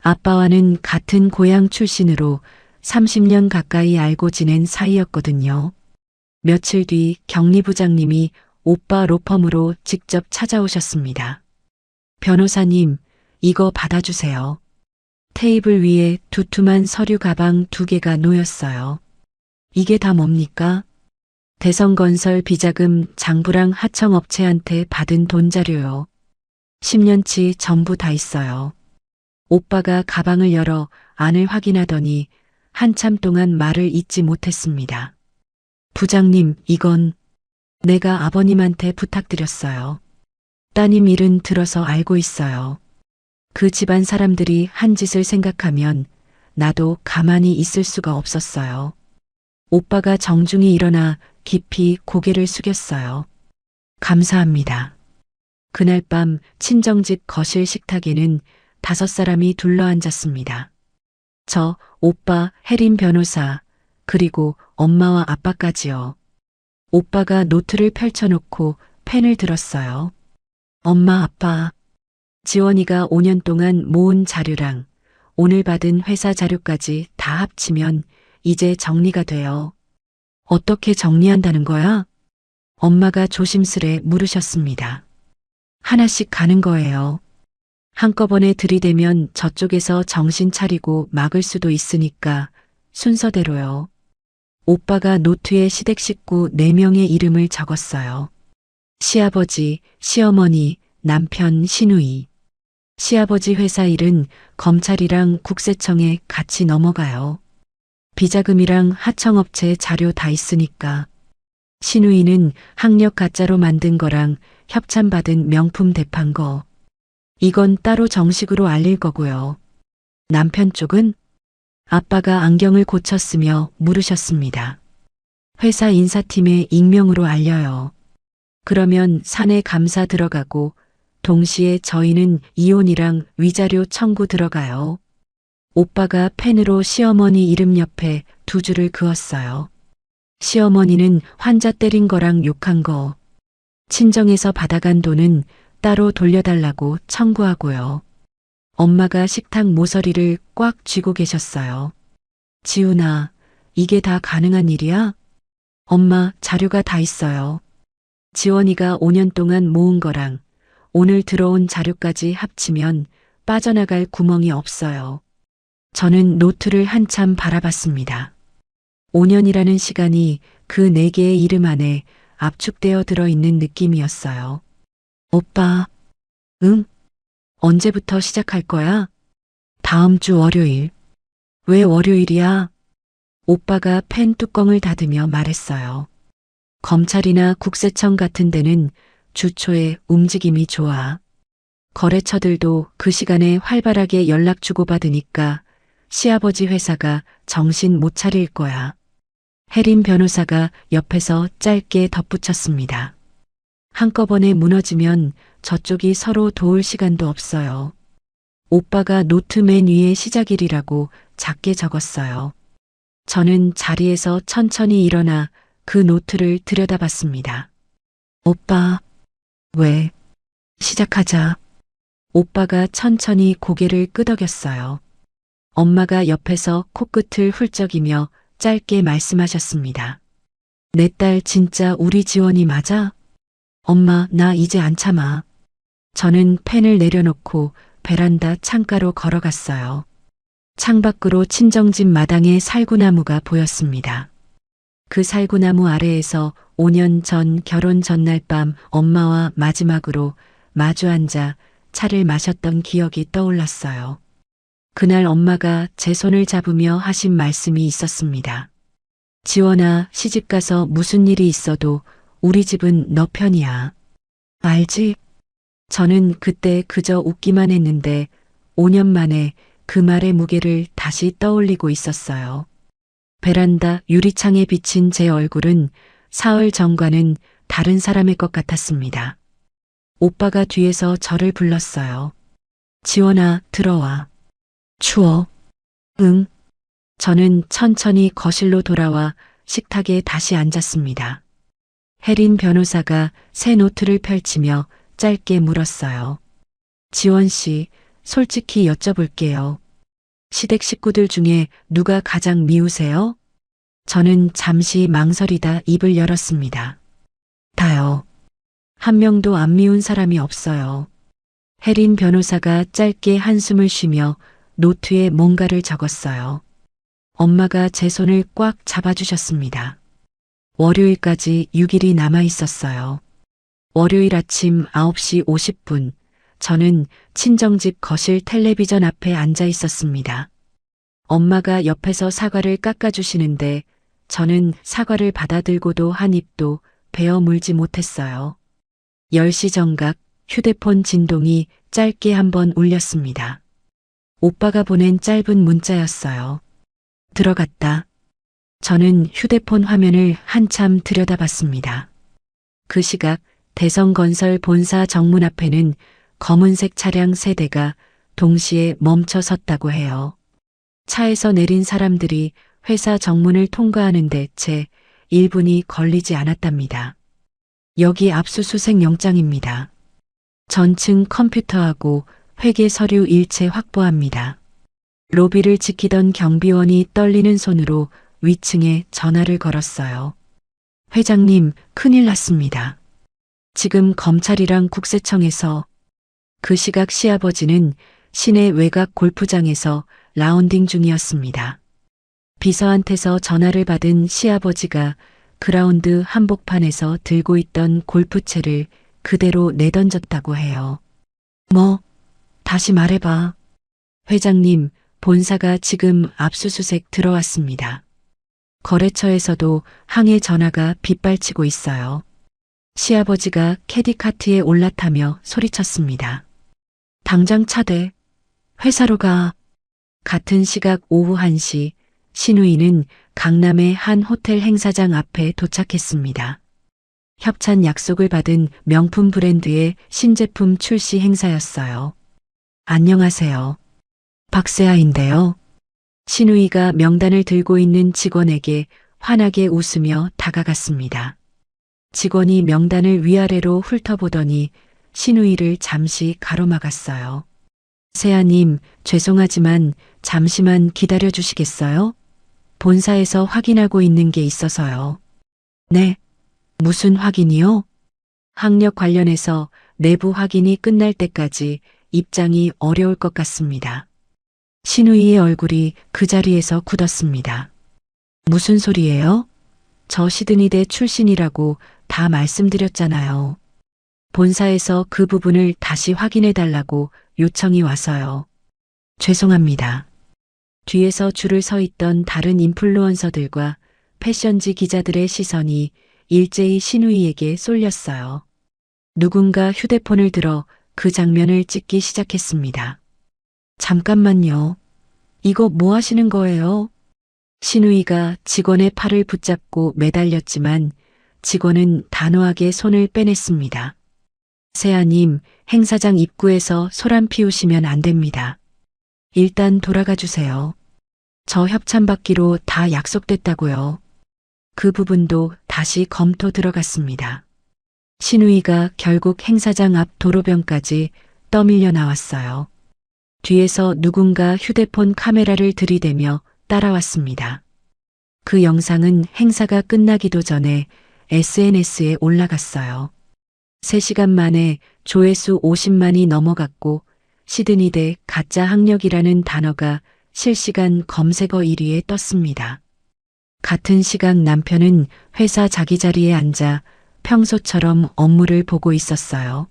아빠와는 같은 고향 출신으로 30년 가까이 알고 지낸 사이였거든요. 며칠 뒤 격리부장님이 오빠 로펌으로 직접 찾아오셨습니다. 변호사님, 이거 받아주세요. 테이블 위에 두툼한 서류 가방 2개가 놓였어요. 이게 다 뭡니까? 대성건설 비자금 장부랑 하청업체한테 받은 돈 자료요. 10년치 전부 다 있어요. 오빠가 가방을 열어 안을 확인하더니 한참 동안 말을 잇지 못했습니다. 부장님, 이건 내가 아버님한테 부탁드렸어요. 따님 일은 들어서 알고 있어요. 그 집안 사람들이 한 짓을 생각하면 나도 가만히 있을 수가 없었어요. 오빠가 정중히 일어나 깊이 고개를 숙였어요. 감사합니다. 그날 밤 친정집 거실 식탁에는 5사람이 둘러앉았습니다. 저, 오빠, 혜린 변호사, 그리고 엄마와 아빠까지요. 오빠가 노트를 펼쳐놓고 펜을 들었어요. 엄마, 아빠. 지원이가 5년 동안 모은 자료랑 오늘 받은 회사 자료까지 다 합치면 이제 정리가 돼요. 어떻게 정리한다는 거야? 엄마가 조심스레 물으셨습니다. 하나씩 가는 거예요. 한꺼번에 들이대면 저쪽에서 정신 차리고 막을 수도 있으니까 순서대로요. 오빠가 노트에 시댁 식구 4명의 이름을 적었어요. 시아버지, 시어머니, 남편, 신우이. 시아버지 회사 일은 검찰이랑 국세청에 같이 넘어가요. 비자금이랑 하청업체 자료 다 있으니까. 신우이는 학력 가짜로 만든 거랑 협찬받은 명품 대판 거. 이건 따로 정식으로 알릴 거고요. 남편 쪽은? 아빠가 안경을 고쳤으며 물으셨습니다. 회사 인사팀에 익명으로 알려요. 그러면 사내 감사 들어가고 동시에 저희는 이혼이랑 위자료 청구 들어가요. 오빠가 펜으로 시어머니 이름 옆에 2줄을 그었어요. 시어머니는 환자 때린 거랑 욕한 거. 친정에서 받아간 돈은 따로 돌려달라고 청구하고요. 엄마가 식탁 모서리를 꽉 쥐고 계셨어요. 지훈아, 이게 다 가능한 일이야? 엄마, 자료가 다 있어요. 지원이가 5년 동안 모은 거랑 오늘 들어온 자료까지 합치면 빠져나갈 구멍이 없어요. 저는 노트를 한참 바라봤습니다. 5년이라는 시간이 그 네 개의 이름 안에 압축되어 들어있는 느낌이었어요. 오빠, 응? 언제부터 시작할 거야? 다음 주 월요일. 왜 월요일이야? 오빠가 펜 뚜껑을 닫으며 말했어요. 검찰이나 국세청 같은 데는 주초에 움직임이 좋아. 거래처들도 그 시간에 활발하게 연락 주고받으니까 시아버지 회사가 정신 못 차릴 거야. 혜린 변호사가 옆에서 짧게 덧붙였습니다. 한꺼번에 무너지면 저쪽이 서로 도울 시간도 없어요. 오빠가 노트 맨 위에 시작일이라고 작게 적었어요. 저는 자리에서 천천히 일어나 그 노트를 들여다봤습니다. 오빠, 왜? 시작하자. 오빠가 천천히 고개를 끄덕였어요. 엄마가 옆에서 코끝을 훌쩍이며 짧게 말씀하셨습니다. 내 딸 진짜 우리 지원이 맞아? 엄마, 나 이제 안 참아. 저는 펜을 내려놓고 베란다 창가로 걸어갔어요. 창밖으로 친정집 마당에 살구나무가 보였습니다. 그 살구나무 아래에서 5년 전 결혼 전날 밤 엄마와 마지막으로 마주 앉아 차를 마셨던 기억이 떠올랐어요. 그날 엄마가 제 손을 잡으며 하신 말씀이 있었습니다. 지원아, 시집가서 무슨 일이 있어도 우리 집은 너 편이야. 알지? 저는 그때 그저 웃기만 했는데 5년 만에 그 말의 무게를 다시 떠올리고 있었어요. 베란다 유리창에 비친 제 얼굴은 사흘 전과는 다른 사람의 것 같았습니다. 오빠가 뒤에서 저를 불렀어요. 지원아, 들어와. 추워. 응. 저는 천천히 거실로 돌아와 식탁에 다시 앉았습니다. 혜린 변호사가 새 노트를 펼치며 짧게 물었어요. 지원 씨, 솔직히 여쭤볼게요. 시댁 식구들 중에 누가 가장 미우세요? 저는 잠시 망설이다 입을 열었습니다. 다요. 한 명도 안 미운 사람이 없어요. 혜린 변호사가 짧게 한숨을 쉬며 노트에 뭔가를 적었어요. 엄마가 제 손을 꽉 잡아주셨습니다. 월요일까지 6일이 남아 있었어요. 월요일 아침 9시 50분, 저는 친정집 거실 텔레비전 앞에 앉아 있었습니다. 엄마가 옆에서 사과를 깎아주시는데 저는 사과를 받아들고도 한 입도 베어 물지 못했어요. 10시 정각 휴대폰 진동이 짧게 한번 울렸습니다. 오빠가 보낸 짧은 문자였어요. 들어갔다. 저는 휴대폰 화면을 한참 들여다봤습니다. 그 시각 대성건설 본사 정문 앞에는 검은색 차량 3대가 동시에 멈춰 섰다고 해요. 차에서 내린 사람들이 회사 정문을 통과하는데 채 1분이 걸리지 않았답니다. 여기 압수수색 영장입니다. 전층 컴퓨터하고 회계 서류 일체 확보합니다. 로비를 지키던 경비원이 떨리는 손으로 위층에 전화를 걸었어요. 회장님, 큰일 났습니다. 지금 검찰이랑 국세청에서. 그 시각 시아버지는 시내 외곽 골프장에서 라운딩 중이었습니다. 비서한테서 전화를 받은 시아버지가 그라운드 한복판에서 들고 있던 골프채를 그대로 내던졌다고 해요. 뭐? 다시 말해봐. 회장님, 본사가 지금 압수수색 들어왔습니다. 거래처에서도 항해 전화가 빗발치고 있어요. 시아버지가 캐디카트에 올라타며 소리쳤습니다. 당장 차대. 회사로 가. 같은 시각 오후 1시 신우이는 강남의 한 호텔 행사장 앞에 도착했습니다. 협찬 약속을 받은 명품 브랜드의 신제품 출시 행사였어요. 안녕하세요. 박세아인데요. 신우이가 명단을 들고 있는 직원에게 환하게 웃으며 다가갔습니다. 직원이 명단을 위아래로 훑어보더니 신우이를 잠시 가로막았어요. 세아님, 죄송하지만 잠시만 기다려 주시겠어요? 본사에서 확인하고 있는 게 있어서요. 네. 무슨 확인이요? 학력 관련해서 내부 확인이 끝날 때까지 입장이 어려울 것 같습니다. 신우이의 얼굴이 그 자리에서 굳었습니다. 무슨 소리예요? 저 시드니대 출신이라고 다 말씀드렸잖아요. 본사에서 그 부분을 다시 확인해 달라고 요청이 와서요. 죄송합니다. 뒤에서 줄을 서 있던 다른 인플루언서들과 패션지 기자들의 시선이 일제히 신우이에게 쏠렸어요. 누군가 휴대폰을 들어 그 장면을 찍기 시작했습니다. 잠깐만요. 이거 뭐 하시는 거예요? 신우이가 직원의 팔을 붙잡고 매달렸지만 직원은 단호하게 손을 빼냈습니다. 세아님, 행사장 입구에서 소란 피우시면 안 됩니다. 일단 돌아가 주세요. 저 협찬받기로 다 약속됐다고요. 그 부분도 다시 검토 들어갔습니다. 신우이가 결국 행사장 앞 도로변까지 떠밀려 나왔어요. 뒤에서 누군가 휴대폰 카메라를 들이대며 따라왔습니다. 그 영상은 행사가 끝나기도 전에 SNS에 올라갔어요. 3시간 만에 조회수 50만이 넘어갔고 시드니대 가짜 학력이라는 단어가 실시간 검색어 1위에 떴습니다. 같은 시각 남편은 회사 자기 자리에 앉아 평소처럼 업무를 보고 있었어요.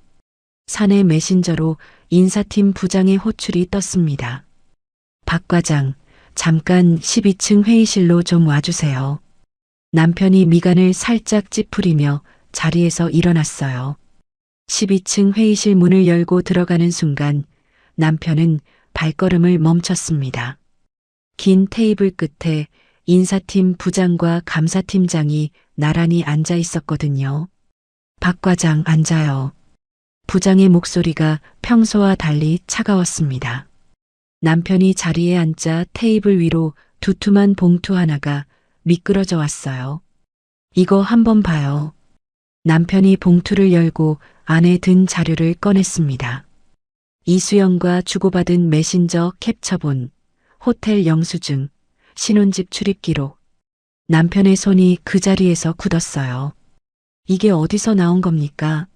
사내 메신저로 인사팀 부장의 호출이 떴습니다. 박 과장, 잠깐 12층 회의실로 좀 와주세요. 남편이 미간을 살짝 찌푸리며 자리에서 일어났어요. 12층 회의실 문을 열고 들어가는 순간 남편은 발걸음을 멈췄습니다. 긴 테이블 끝에 인사팀 부장과 감사팀장이 나란히 앉아 있었거든요. 박 과장 앉아요. 부장의 목소리가 평소와 달리 차가웠습니다. 남편이 자리에 앉자 테이블 위로 두툼한 봉투 하나가 미끄러져 왔어요. 이거 한번 봐요. 남편이 봉투를 열고 안에 든 자료를 꺼냈습니다. 이수영과 주고받은 메신저 캡처본, 호텔 영수증, 신혼집 출입 기록. 남편의 손이 그 자리에서 굳었어요. 이게 어디서 나온 겁니까?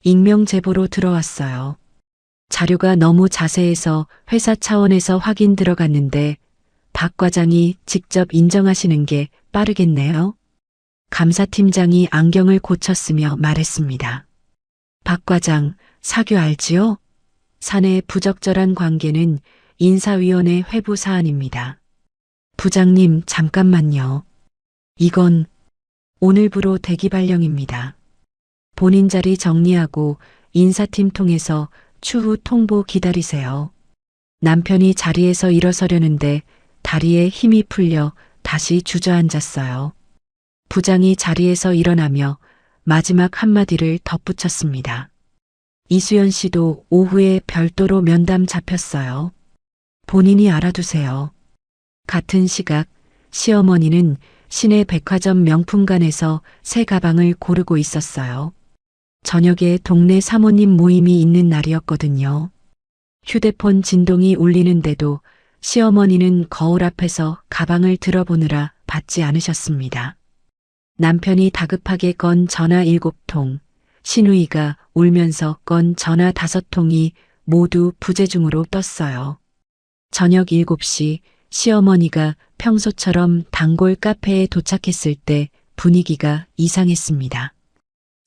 익명 제보로 들어왔어요. 자료가 너무 자세해서 회사 차원에서 확인 들어갔는데 박 과장이 직접 인정하시는 게 빠르겠네요. 감사팀장이 안경을 고쳤으며 말했습니다. 박 과장, 사규 알지요? 사내 부적절한 관계는 인사위원회 회부 사안입니다. 부장님, 잠깐만요. 이건 오늘부로 대기 발령입니다. 본인 자리 정리하고 인사팀 통해서 추후 통보 기다리세요. 남편이 자리에서 일어서려는데 다리에 힘이 풀려 다시 주저앉았어요. 부장이 자리에서 일어나며 마지막 한마디를 덧붙였습니다. 이수연 씨도 오후에 별도로 면담 잡혔어요. 본인이 알아두세요. 같은 시각 시어머니는 시내 백화점 명품관에서 새 가방을 고르고 있었어요. 저녁에 동네 사모님 모임이 있는 날이었거든요. 휴대폰 진동이 울리는데도 시어머니는 거울 앞에서 가방을 들어보느라 받지 않으셨습니다. 남편이 다급하게 건 전화 7통, 신우이가 울면서 건 전화 5통이 모두 부재중으로 떴어요. 저녁 7시 시어머니가 평소처럼 단골 카페에 도착했을 때 분위기가 이상했습니다.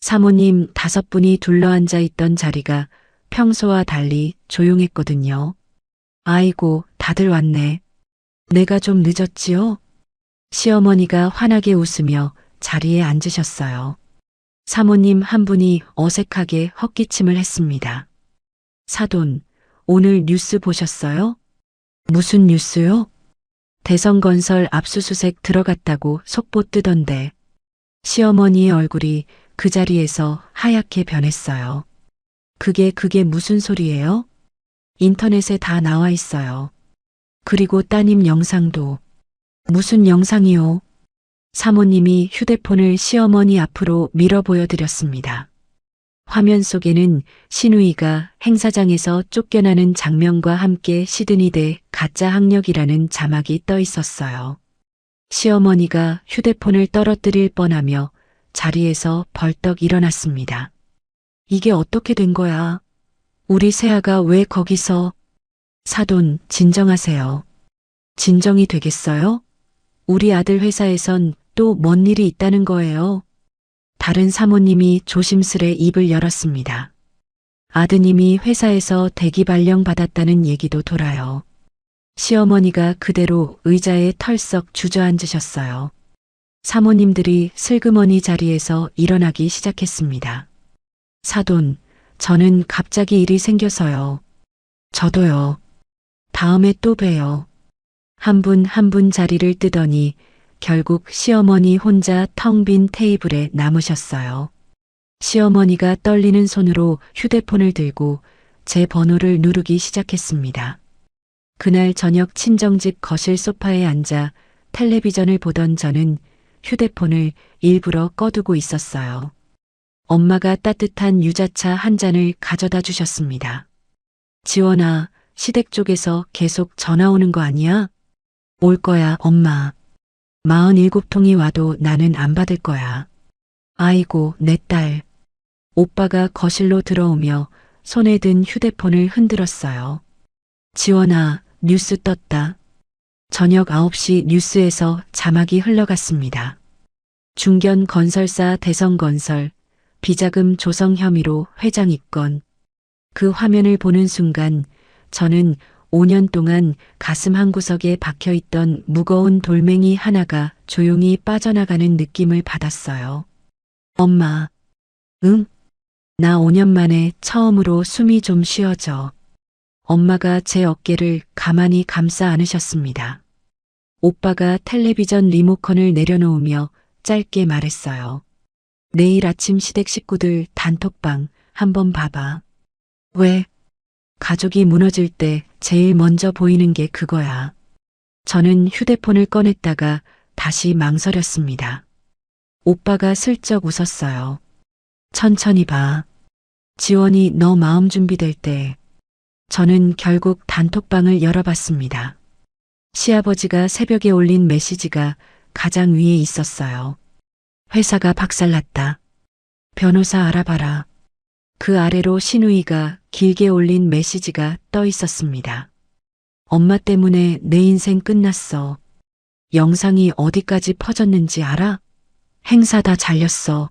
사모님 5분이 둘러앉아 있던 자리가 평소와 달리 조용했거든요. 아이고, 다들 왔네. 내가 좀 늦었지요? 시어머니가 환하게 웃으며 자리에 앉으셨어요. 사모님 한 분이 어색하게 헛기침을 했습니다. 사돈, 오늘 뉴스 보셨어요? 무슨 뉴스요? 대성건설 압수수색 들어갔다고 속보 뜨던데. 시어머니의 얼굴이 그 자리에서 하얗게 변했어요. 그게 무슨 소리예요? 인터넷에 다 나와 있어요. 그리고 따님 영상도. 무슨 영상이요? 사모님이 휴대폰을 시어머니 앞으로 밀어 보여드렸습니다. 화면 속에는 신우이가 행사장에서 쫓겨나는 장면과 함께 시드니 대 가짜 학력이라는 자막이 떠 있었어요. 시어머니가 휴대폰을 떨어뜨릴 뻔하며 자리에서 벌떡 일어났습니다. 이게 어떻게 된 거야? 우리 새아가 왜 거기서? 사돈, 진정하세요. 진정이 되겠어요? 우리 아들 회사에선 또 뭔 일이 있다는 거예요? 다른 사모님이 조심스레 입을 열었습니다. 아드님이 회사에서 대기 발령 받았다는 얘기도 돌아요. 시어머니가 그대로 의자에 털썩 주저앉으셨어요. 사모님들이 슬그머니 자리에서 일어나기 시작했습니다. 사돈, 저는 갑자기 일이 생겨서요. 저도요. 다음에 또 봬요. 한 분 한 분 자리를 뜨더니 결국 시어머니 혼자 텅 빈 테이블에 남으셨어요. 시어머니가 떨리는 손으로 휴대폰을 들고 제 번호를 누르기 시작했습니다. 그날 저녁 친정집 거실 소파에 앉아 텔레비전을 보던 저는 휴대폰을 일부러 꺼두고 있었어요. 엄마가 따뜻한 유자차 한 잔을 가져다 주셨습니다. 지원아, 시댁 쪽에서 계속 전화 오는 거 아니야? 올 거야, 엄마. 47통이 와도 나는 안 받을 거야. 아이고, 내 딸. 오빠가 거실로 들어오며 손에 든 휴대폰을 흔들었어요. 지원아, 뉴스 떴다. 저녁 9시 뉴스에서 자막이 흘러갔습니다. 중견 건설사 대성건설, 비자금 조성 혐의로 회장 입건. 그 화면을 보는 순간 저는 5년 동안 가슴 한구석에 박혀있던 무거운 돌멩이 하나가 조용히 빠져나가는 느낌을 받았어요. 엄마. 응? 나 5년 만에 처음으로 숨이 좀 쉬어져. 엄마가 제 어깨를 가만히 감싸 안으셨습니다. 오빠가 텔레비전 리모컨을 내려놓으며 짧게 말했어요. 내일 아침 시댁 식구들 단톡방 한번 봐봐. 왜? 가족이 무너질 때 제일 먼저 보이는 게 그거야. 저는 휴대폰을 꺼냈다가 다시 망설였습니다. 오빠가 슬쩍 웃었어요. 천천히 봐. 지원이 너 마음 준비될 때. 저는 결국 단톡방을 열어봤습니다. 시아버지가 새벽에 올린 메시지가 가장 위에 있었어요. 회사가 박살났다. 변호사 알아봐라. 그 아래로 신우이가 길게 올린 메시지가 떠 있었습니다. 엄마 때문에 내 인생 끝났어. 영상이 어디까지 퍼졌는지 알아? 행사 다 잘렸어.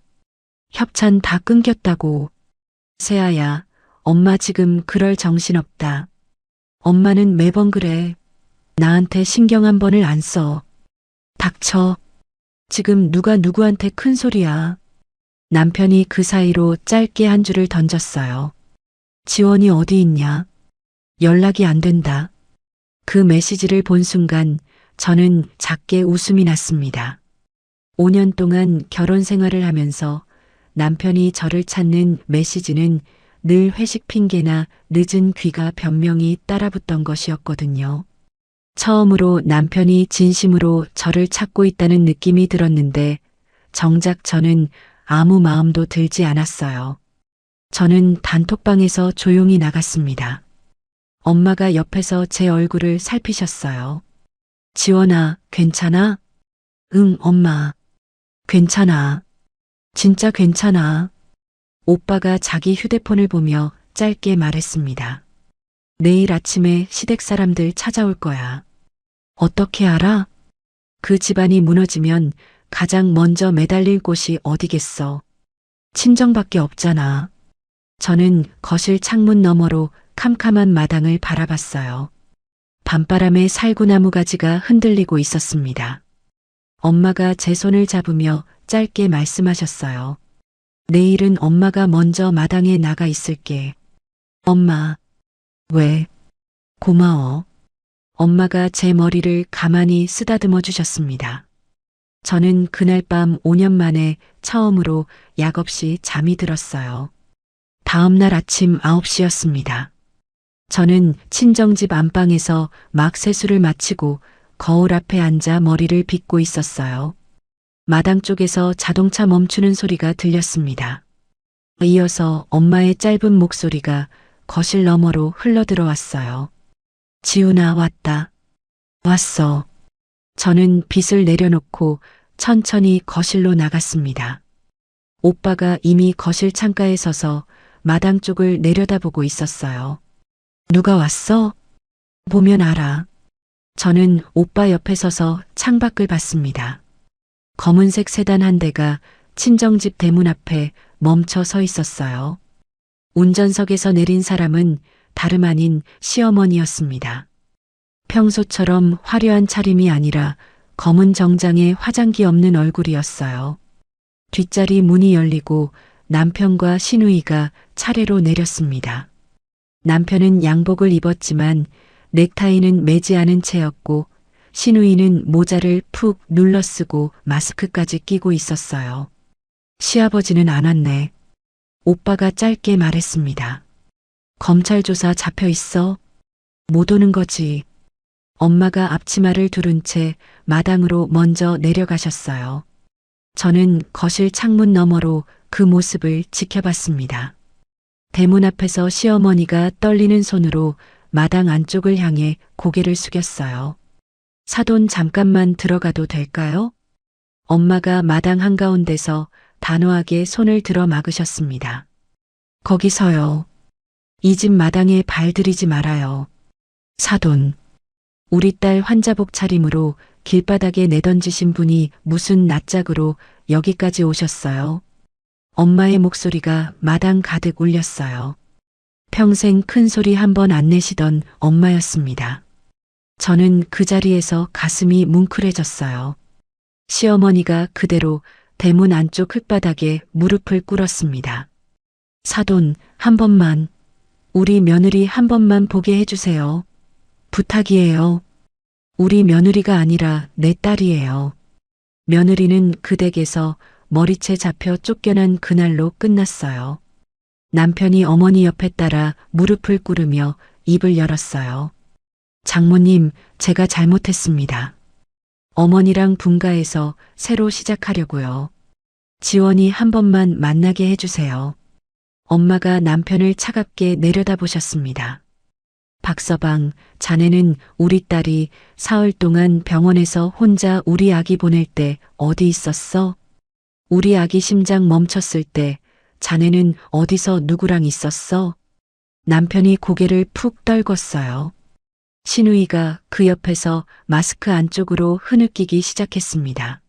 협찬 다 끊겼다고. 세아야, 엄마 지금 그럴 정신없다. 엄마는 매번 그래. 나한테 신경 한 번을 안 써. 닥쳐. 지금 누가 누구한테 큰 소리야. 남편이 그 사이로 짧게 한 줄을 던졌어요. 지원이 어디 있냐? 연락이 안 된다. 그 메시지를 본 순간 저는 작게 웃음이 났습니다. 5년 동안 결혼 생활을 하면서 남편이 저를 찾는 메시지는 늘 회식 핑계나 늦은 귀가 변명이 따라붙던 것이었거든요. 처음으로 남편이 진심으로 저를 찾고 있다는 느낌이 들었는데 정작 저는 아무 마음도 들지 않았어요. 저는 단톡방에서 조용히 나갔습니다. 엄마가 옆에서 제 얼굴을 살피셨어요. 지원아, 괜찮아? 응, 엄마. 괜찮아. 진짜 괜찮아. 오빠가 자기 휴대폰을 보며 짧게 말했습니다. 내일 아침에 시댁 사람들 찾아올 거야. 어떻게 알아? 그 집안이 무너지면 가장 먼저 매달릴 곳이 어디겠어. 친정밖에 없잖아. 저는 거실 창문 너머로 캄캄한 마당을 바라봤어요. 밤바람에 살구나무 가지가 흔들리고 있었습니다. 엄마가 제 손을 잡으며 짧게 말씀하셨어요. 내일은 엄마가 먼저 마당에 나가 있을게. 엄마. 왜? 고마워. 엄마가 제 머리를 가만히 쓰다듬어 주셨습니다. 저는 그날 밤 5년 만에 처음으로 약 없이 잠이 들었어요. 다음 날 아침 9시였습니다. 저는 친정집 안방에서 막 세수를 마치고 거울 앞에 앉아 머리를 빗고 있었어요. 마당 쪽에서 자동차 멈추는 소리가 들렸습니다. 이어서 엄마의 짧은 목소리가 거실 너머로 흘러들어왔어요. 지훈아, 왔다. 왔어. 저는 빗을 내려놓고 천천히 거실로 나갔습니다. 오빠가 이미 거실 창가에 서서 마당 쪽을 내려다보고 있었어요. 누가 왔어? 보면 알아. 저는 오빠 옆에 서서 창밖을 봤습니다. 검은색 세단 한 대가 친정집 대문 앞에 멈춰 서 있었어요. 운전석에서 내린 사람은 다름 아닌 시어머니였습니다. 평소처럼 화려한 차림이 아니라 검은 정장에 화장기 없는 얼굴이었어요. 뒷자리 문이 열리고 남편과 시누이가 차례로 내렸습니다. 남편은 양복을 입었지만 넥타이는 매지 않은 채였고 시누이는 모자를 푹 눌러쓰고 마스크까지 끼고 있었어요. 시아버지는 안 왔네. 오빠가 짧게 말했습니다. 검찰 조사 잡혀 있어? 못 오는 거지. 엄마가 앞치마를 두른 채 마당으로 먼저 내려가셨어요. 저는 거실 창문 너머로 그 모습을 지켜봤습니다. 대문 앞에서 시어머니가 떨리는 손으로 마당 안쪽을 향해 고개를 숙였어요. 사돈 잠깐만 들어가도 될까요? 엄마가 마당 한가운데서 단호하게 손을 들어 막으셨습니다. 거기 서요. 이 집 마당에 발 들이지 말아요. 사돈. 우리 딸 환자복 차림으로 길바닥에 내던지신 분이 무슨 낯짝으로 여기까지 오셨어요. 엄마의 목소리가 마당 가득 울렸어요. 평생 큰 소리 한 번 안 내시던 엄마였습니다. 저는 그 자리에서 가슴이 뭉클해졌어요. 시어머니가 그대로 대문 안쪽 흙바닥에 무릎을 꿇었습니다. 사돈, 한 번만, 우리 며느리 한 번만 보게 해주세요. 부탁이에요. 우리 며느리가 아니라 내 딸이에요. 며느리는 그 댁에서 머리채 잡혀 쫓겨난 그날로 끝났어요. 남편이 어머니 옆에 따라 무릎을 꿇으며 입을 열었어요. 장모님, 제가 잘못했습니다. 어머니랑 분가해서 새로 시작하려고요. 지원이 한 번만 만나게 해주세요. 엄마가 남편을 차갑게 내려다보셨습니다. 박서방, 자네는 우리 딸이 사흘 동안 병원에서 혼자 우리 아기 보낼 때 어디 있었어? 우리 아기 심장 멈췄을 때 자네는 어디서 누구랑 있었어? 남편이 고개를 푹 떨궜어요. 시누이가 그 옆에서 마스크 안쪽으로 흐느끼기 시작했습니다.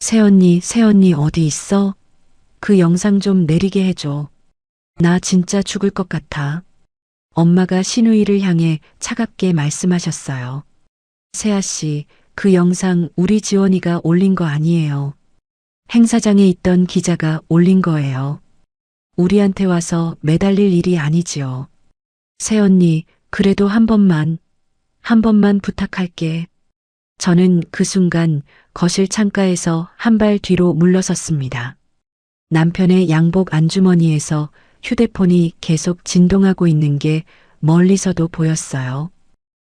새언니 어디 있어? 그 영상 좀 내리게 해줘. 나 진짜 죽을 것 같아. 엄마가 시누이를 향해 차갑게 말씀하셨어요. 세아씨, 그 영상 우리 지원이가 올린 거 아니에요. 행사장에 있던 기자가 올린 거예요. 우리한테 와서 매달릴 일이 아니지요. 새언니, 그래도 한 번만 부탁할게. 저는 그 순간 거실 창가에서 한 발 뒤로 물러섰습니다. 남편의 양복 안주머니에서 휴대폰이 계속 진동하고 있는 게 멀리서도 보였어요.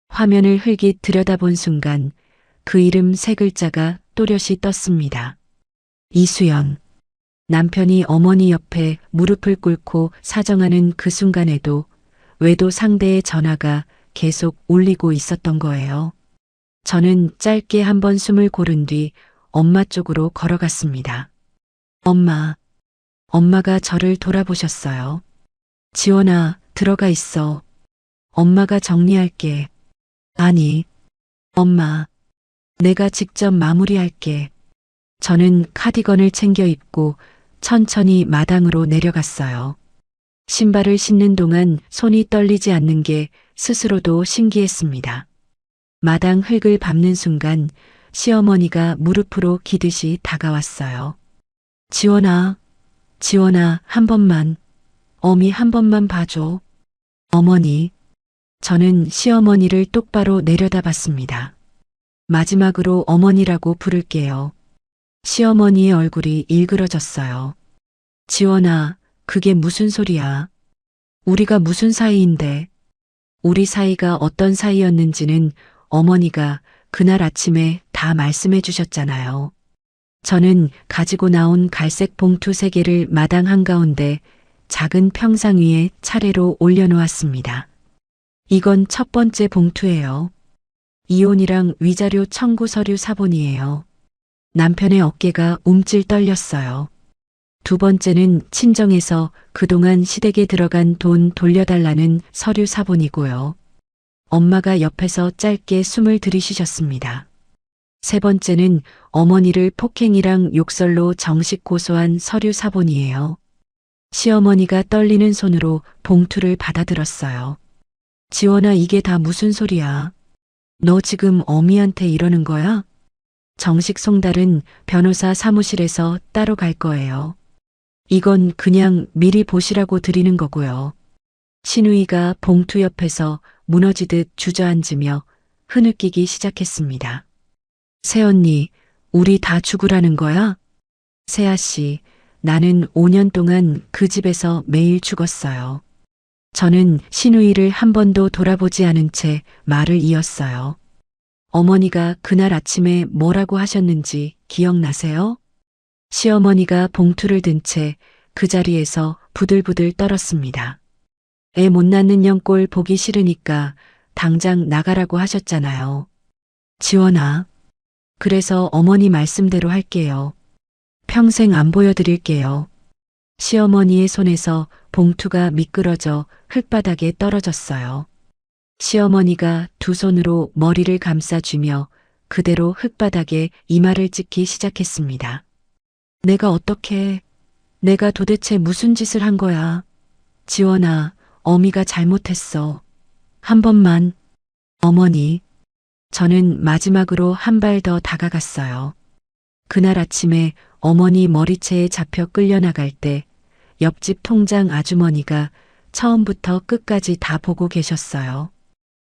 화면을 흘깃 들여다본 순간 그 이름 세 글자가 또렷이 떴습니다. 이수연. 남편이 어머니 옆에 무릎을 꿇고 사정하는 그 순간에도 외도 상대의 전화가 계속 울리고 있었던 거예요. 저는 짧게 한번 숨을 고른 뒤 엄마 쪽으로 걸어갔습니다. 엄마가 저를 돌아보셨어요. 지원아, 들어가 있어. 엄마가 정리할게. 아니, 엄마, 내가 직접 마무리할게. 저는 카디건을 챙겨 입고 천천히 마당으로 내려갔어요. 신발을 신는 동안 손이 떨리지 않는 게 스스로도 신기했습니다. 마당 흙을 밟는 순간 시어머니가 무릎으로 기듯이 다가왔어요. 지원아, 한 번만, 어미 한 번만 봐줘. 어머니. 저는 시어머니를 똑바로 내려다봤습니다. 마지막으로 어머니라고 부를게요. 시어머니의 얼굴이 일그러졌어요. 지원아, 그게 무슨 소리야? 우리가 무슨 사이인데? 우리 사이가 어떤 사이였는지는 어머니가 그날 아침에 다 말씀해 주셨잖아요. 저는 가지고 나온 갈색 봉투 3개를 마당 한가운데 작은 평상 위에 차례로 올려놓았습니다. 이건 첫 번째 봉투예요. 이혼이랑 위자료 청구 서류 사본이에요. 남편의 어깨가 움찔 떨렸어요. 두 번째는 친정에서 그동안 시댁에 들어간 돈 돌려달라는 서류 사본이고요. 엄마가 옆에서 짧게 숨을 들이쉬셨습니다. 세 번째는 어머니를 폭행이랑 욕설로 정식 고소한 서류 사본이에요. 시어머니가 떨리는 손으로 봉투를 받아들었어요. 지원아, 이게 다 무슨 소리야? 너 지금 어미한테 이러는 거야? 정식 송달은 변호사 사무실에서 따로 갈 거예요. 이건 그냥 미리 보시라고 드리는 거고요. 신우이가 봉투 옆에서 무너지듯 주저앉으며 흐느끼기 시작했습니다. 새언니, 우리 다 죽으라는 거야? 세아씨, 나는 5년 동안 그 집에서 매일 죽었어요. 저는 신우이를 한 번도 돌아보지 않은 채 말을 이었어요. 어머니가 그날 아침에 뭐라고 하셨는지 기억나세요? 시어머니가 봉투를 든 채 그 자리에서 부들부들 떨었습니다. 애 못 낳는 년꼴 보기 싫으니까 당장 나가라고 하셨잖아요. 지원아, 그래서 어머니 말씀대로 할게요. 평생 안 보여드릴게요. 시어머니의 손에서 봉투가 미끄러져 흙바닥에 떨어졌어요. 시어머니가 두 손으로 머리를 감싸주며 그대로 흙바닥에 이마를 찍기 시작했습니다. 내가 어떻게, 내가 도대체 무슨 짓을 한 거야? 지원아, 어미가 잘못했어. 한 번만. 어머니. 저는 마지막으로 한 발 더 다가갔어요. 그날 아침에 어머니 머리채에 잡혀 끌려나갈 때 옆집 통장 아주머니가 처음부터 끝까지 다 보고 계셨어요.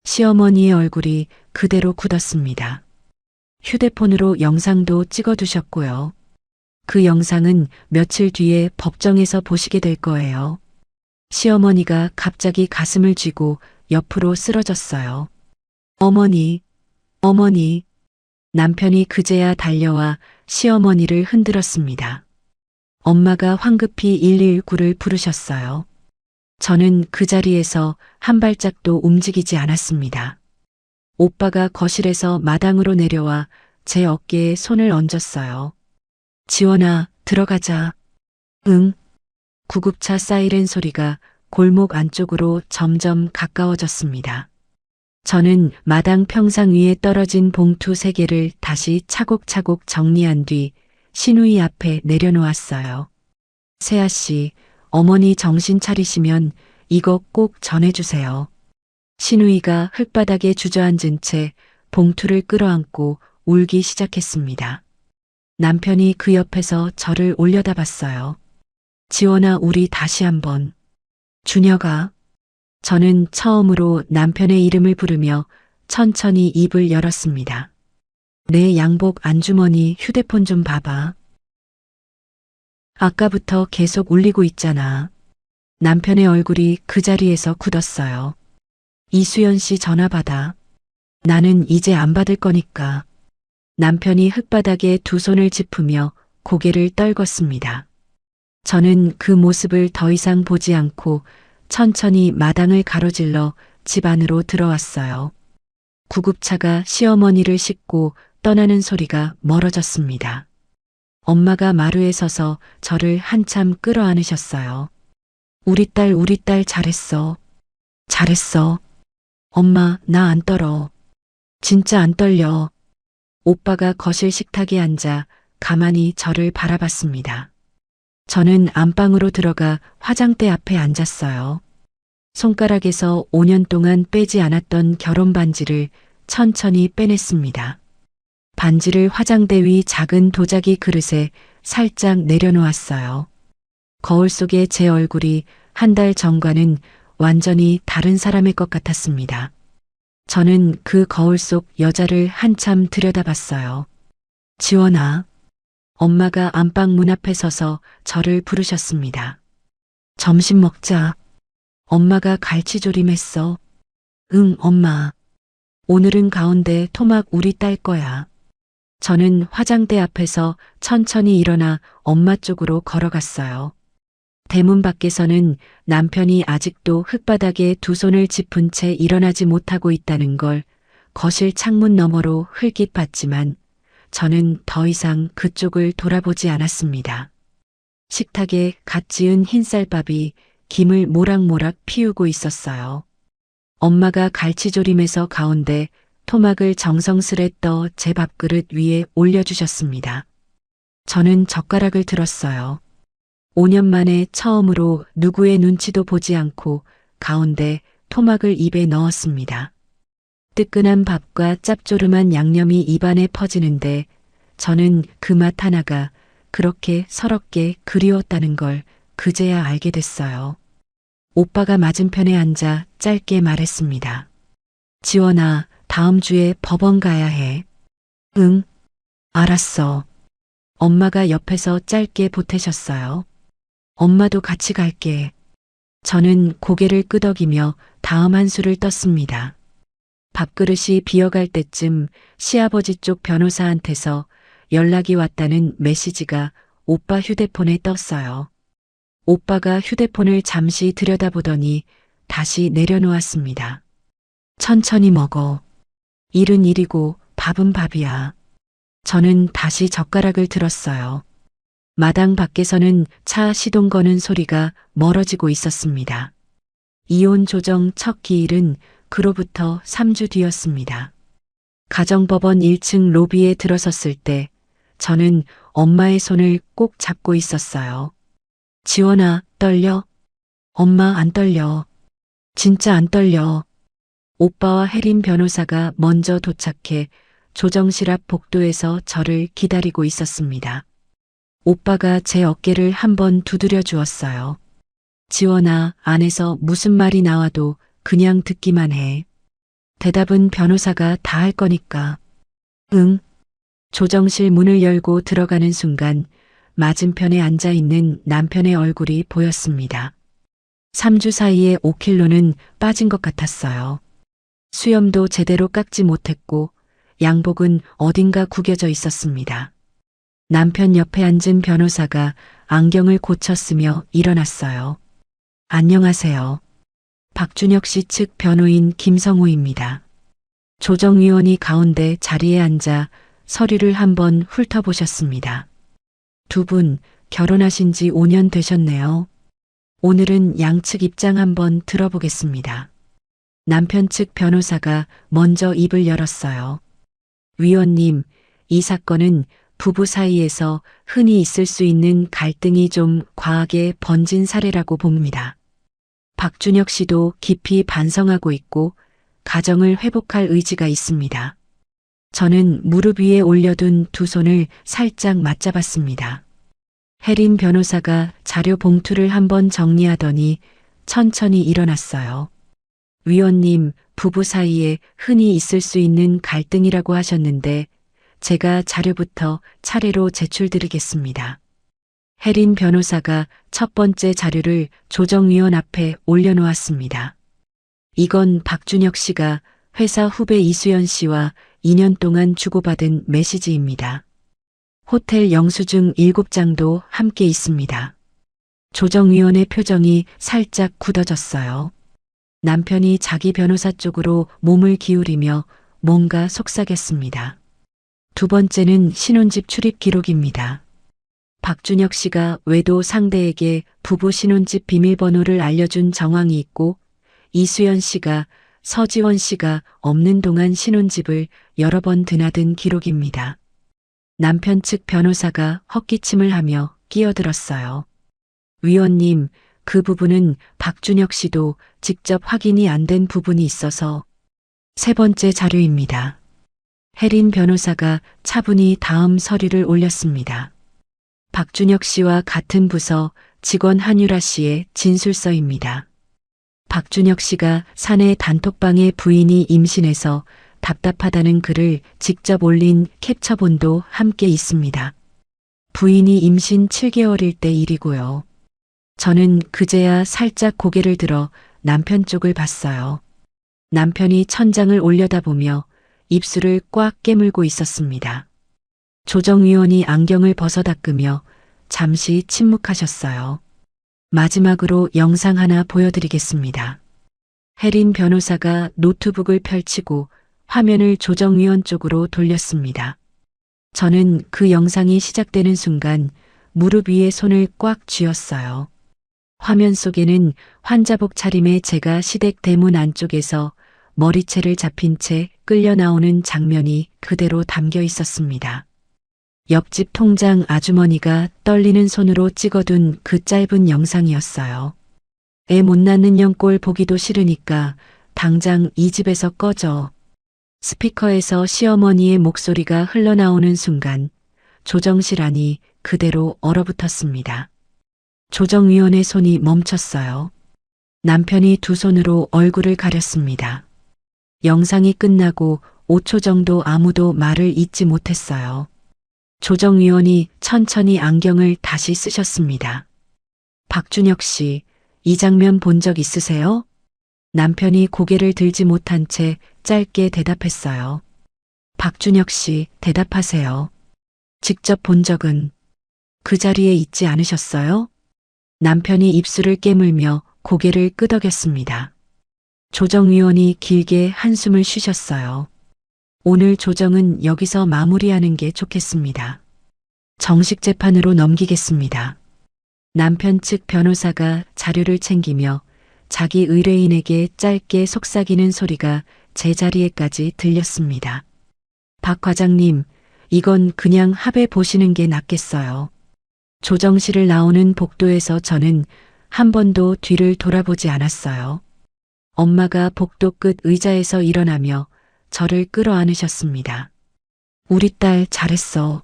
시어머니의 얼굴이 그대로 굳었습니다. 휴대폰으로 영상도 찍어두셨고요. 그 영상은 며칠 뒤에 법정에서 보시게 될 거예요. 시어머니가 갑자기 가슴을 쥐고 옆으로 쓰러졌어요. 어머니, 어머니. 남편이 그제야 달려와 시어머니를 흔들었습니다. 엄마가 황급히 119를 부르셨어요. 저는 그 자리에서 한 발짝도 움직이지 않았습니다. 오빠가 거실에서 마당으로 내려와 제 어깨에 손을 얹었어요. 지원아, 들어가자. 응. 구급차 사이렌 소리가 골목 안쪽으로 점점 가까워졌습니다. 저는 마당 평상 위에 떨어진 봉투 3개를 다시 차곡차곡 정리한 뒤 신우이 앞에 내려놓았어요. 세아씨, 어머니 정신 차리시면 이거 꼭 전해주세요. 신우이가 흙바닥에 주저앉은 채 봉투를 끌어안고 울기 시작했습니다. 남편이 그 옆에서 저를 올려다봤어요. 지원아, 우리 다시 한번. 준혁아. 저는 처음으로 남편의 이름을 부르며 천천히 입을 열었습니다. 내 양복 안주머니 휴대폰 좀 봐봐. 아까부터 계속 울리고 있잖아. 남편의 얼굴이 그 자리에서 굳었어요. 이수연 씨 전화 받아. 나는 이제 안 받을 거니까. 남편이 흙바닥에 두 손을 짚으며 고개를 떨궜습니다. 저는 그 모습을 더 이상 보지 않고 천천히 마당을 가로질러 집 안으로 들어왔어요. 구급차가 시어머니를 싣고 떠나는 소리가 멀어졌습니다. 엄마가 마루에 서서 저를 한참 끌어안으셨어요. 우리 딸 잘했어. 잘했어. 엄마, 나 안 떨어. 진짜 안 떨려. 오빠가 거실 식탁에 앉아 가만히 저를 바라봤습니다. 저는 안방으로 들어가 화장대 앞에 앉았어요. 손가락에서 5년 동안 빼지 않았던 결혼 반지를 천천히 빼냈습니다. 반지를 화장대 위 작은 도자기 그릇에 살짝 내려놓았어요. 거울 속의 제 얼굴이 한 달 전과는 완전히 다른 사람일 것 같았습니다. 저는 그 거울 속 여자를 한참 들여다봤어요. 지원아. 엄마가 안방 문 앞에 서서 저를 부르셨습니다. 점심 먹자. 엄마가 갈치조림했어. 응, 엄마. 오늘은 가운데 토막 우리 딸 거야. 저는 화장대 앞에서 천천히 일어나 엄마 쪽으로 걸어갔어요. 대문 밖에서는 남편이 아직도 흙바닥에 두 손을 짚은 채 일어나지 못하고 있다는 걸 거실 창문 너머로 흘깃 봤지만 저는 더 이상 그쪽을 돌아보지 않았습니다. 식탁에 갓 지은 흰쌀밥이 김을 모락모락 피우고 있었어요. 엄마가 갈치조림에서 가운데 토막을 정성스레 떠 제 밥그릇 위에 올려주셨습니다. 저는 젓가락을 들었어요. 5년 만에 처음으로 누구의 눈치도 보지 않고 가운데 토막을 입에 넣었습니다. 뜨끈한 밥과 짭조름한 양념이 입안에 퍼지는데 저는 그 맛 하나가 그렇게 서럽게 그리웠다는 걸 그제야 알게 됐어요. 오빠가 맞은편에 앉아 짧게 말했습니다. 지원아, 다음 주에 법원 가야 해. 응, 알았어. 엄마가 옆에서 짧게 보태셨어요. 엄마도 같이 갈게. 저는 고개를 끄덕이며 다음 한 수를 떴습니다. 밥그릇이 비어갈 때쯤 시아버지 쪽 변호사한테서 연락이 왔다는 메시지가 오빠 휴대폰에 떴어요. 오빠가 휴대폰을 잠시 들여다보더니 다시 내려놓았습니다. 천천히 먹어. 일은 일이고 밥은 밥이야. 저는 다시 젓가락을 들었어요. 마당 밖에서는 차 시동 거는 소리가 멀어지고 있었습니다. 이혼 조정 첫 기일은 그로부터 3주 뒤였습니다. 가정법원 1층 로비에 들어섰을 때 저는 엄마의 손을 꼭 잡고 있었어요. 지원아, 떨려? 엄마 안 떨려. 진짜 안 떨려. 오빠와 혜린 변호사가 먼저 도착해 조정실 앞 복도에서 저를 기다리고 있었습니다. 오빠가 제 어깨를 한번 두드려 주었어요. 지원아, 안에서 무슨 말이 나와도 그냥 듣기만 해. 대답은 변호사가 다 할 거니까. 응. 조정실 문을 열고 들어가는 순간 맞은편에 앉아 있는 남편의 얼굴이 보였습니다. 3주 사이에 5kg는 빠진 것 같았어요. 수염도 제대로 깎지 못했고 양복은 어딘가 구겨져 있었습니다. 남편 옆에 앉은 변호사가 안경을 고쳤으며 일어났어요. 안녕하세요. 박준혁 씨 측 변호인 김성우입니다. 조정위원이 가운데 자리에 앉아 서류를 한번 훑어보셨습니다. 두 분 결혼하신 지 5년 되셨네요. 오늘은 양측 입장 한번 들어보겠습니다. 남편 측 변호사가 먼저 입을 열었어요. 위원님, 이 사건은 부부 사이에서 흔히 있을 수 있는 갈등이 좀 과하게 번진 사례라고 봅니다. 박준혁 씨도 깊이 반성하고 있고 가정을 회복할 의지가 있습니다. 저는 무릎 위에 올려둔 두 손을 살짝 맞잡았습니다. 혜린 변호사가 자료 봉투를 한번 정리하더니 천천히 일어났어요. 위원님, 부부 사이에 흔히 있을 수 있는 갈등이라고 하셨는데 제가 자료부터 차례로 제출드리겠습니다. 혜린 변호사가 첫 번째 자료를 조정위원 앞에 올려놓았습니다. 이건 박준혁 씨가 회사 후배 이수연 씨와 2년 동안 주고받은 메시지입니다. 호텔 영수증 7장도 함께 있습니다. 조정위원의 표정이 살짝 굳어졌어요. 남편이 자기 변호사 쪽으로 몸을 기울이며 뭔가 속삭였습니다. 두 번째는 신혼집 출입 기록입니다. 박준혁 씨가 외도 상대에게 부부 신혼집 비밀번호를 알려준 정황이 있고 이수연 씨가 서지원 씨가 없는 동안 신혼집을 여러 번 드나든 기록입니다. 남편 측 변호사가 헛기침을 하며 끼어들었어요. 위원님, 그 부분은 박준혁 씨도 직접 확인이 안 된 부분이 있어서 세 번째 자료입니다. 혜린 변호사가 차분히 다음 서류를 올렸습니다. 박준혁 씨와 같은 부서 직원 한유라 씨의 진술서입니다. 박준혁 씨가 사내 단톡방에 부인이 임신해서 답답하다는 글을 직접 올린 캡처본도 함께 있습니다. 부인이 임신 7개월일 때 일이고요. 저는 그제야 살짝 고개를 들어 남편 쪽을 봤어요. 남편이 천장을 올려다보며 입술을 꽉 깨물고 있었습니다. 조정위원이 안경을 벗어 닦으며 잠시 침묵하셨어요. 마지막으로 영상 하나 보여드리겠습니다. 혜린 변호사가 노트북을 펼치고 화면을 조정위원 쪽으로 돌렸습니다. 저는 그 영상이 시작되는 순간 무릎 위에 손을 꽉 쥐었어요. 화면 속에는 환자복 차림의 제가 시댁 대문 안쪽에서 머리채를 잡힌 채 끌려 나오는 장면이 그대로 담겨 있었습니다. 옆집 통장 아주머니가 떨리는 손으로 찍어둔 그 짧은 영상이었어요. 애 못 낳는 년 꼴 보기도 싫으니까 당장 이 집에서 꺼져. 스피커에서 시어머니의 목소리가 흘러나오는 순간 조정실 안이 그대로 얼어붙었습니다. 조정위원의 손이 멈췄어요. 남편이 두 손으로 얼굴을 가렸습니다. 영상이 끝나고 5초 정도 아무도 말을 잇지 못했어요. 조정위원이 천천히 안경을 다시 쓰셨습니다. 박준혁 씨, 이 장면 본 적 있으세요? 남편이 고개를 들지 못한 채 짧게 대답했어요. 박준혁 씨, 대답하세요. 직접 본 적은 그 자리에 있지 않으셨어요? 남편이 입술을 깨물며 고개를 끄덕였습니다. 조정위원이 길게 한숨을 쉬셨어요. 오늘 조정은 여기서 마무리하는 게 좋겠습니다. 정식 재판으로 넘기겠습니다. 남편 측 변호사가 자료를 챙기며 자기 의뢰인에게 짧게 속삭이는 소리가 제 자리에까지 들렸습니다. 박 과장님, 이건 그냥 합의 보시는 게 낫겠어요. 조정실을 나오는 복도에서 저는 한 번도 뒤를 돌아보지 않았어요. 엄마가 복도 끝 의자에서 일어나며 저를 끌어안으셨습니다. 우리 딸 잘했어.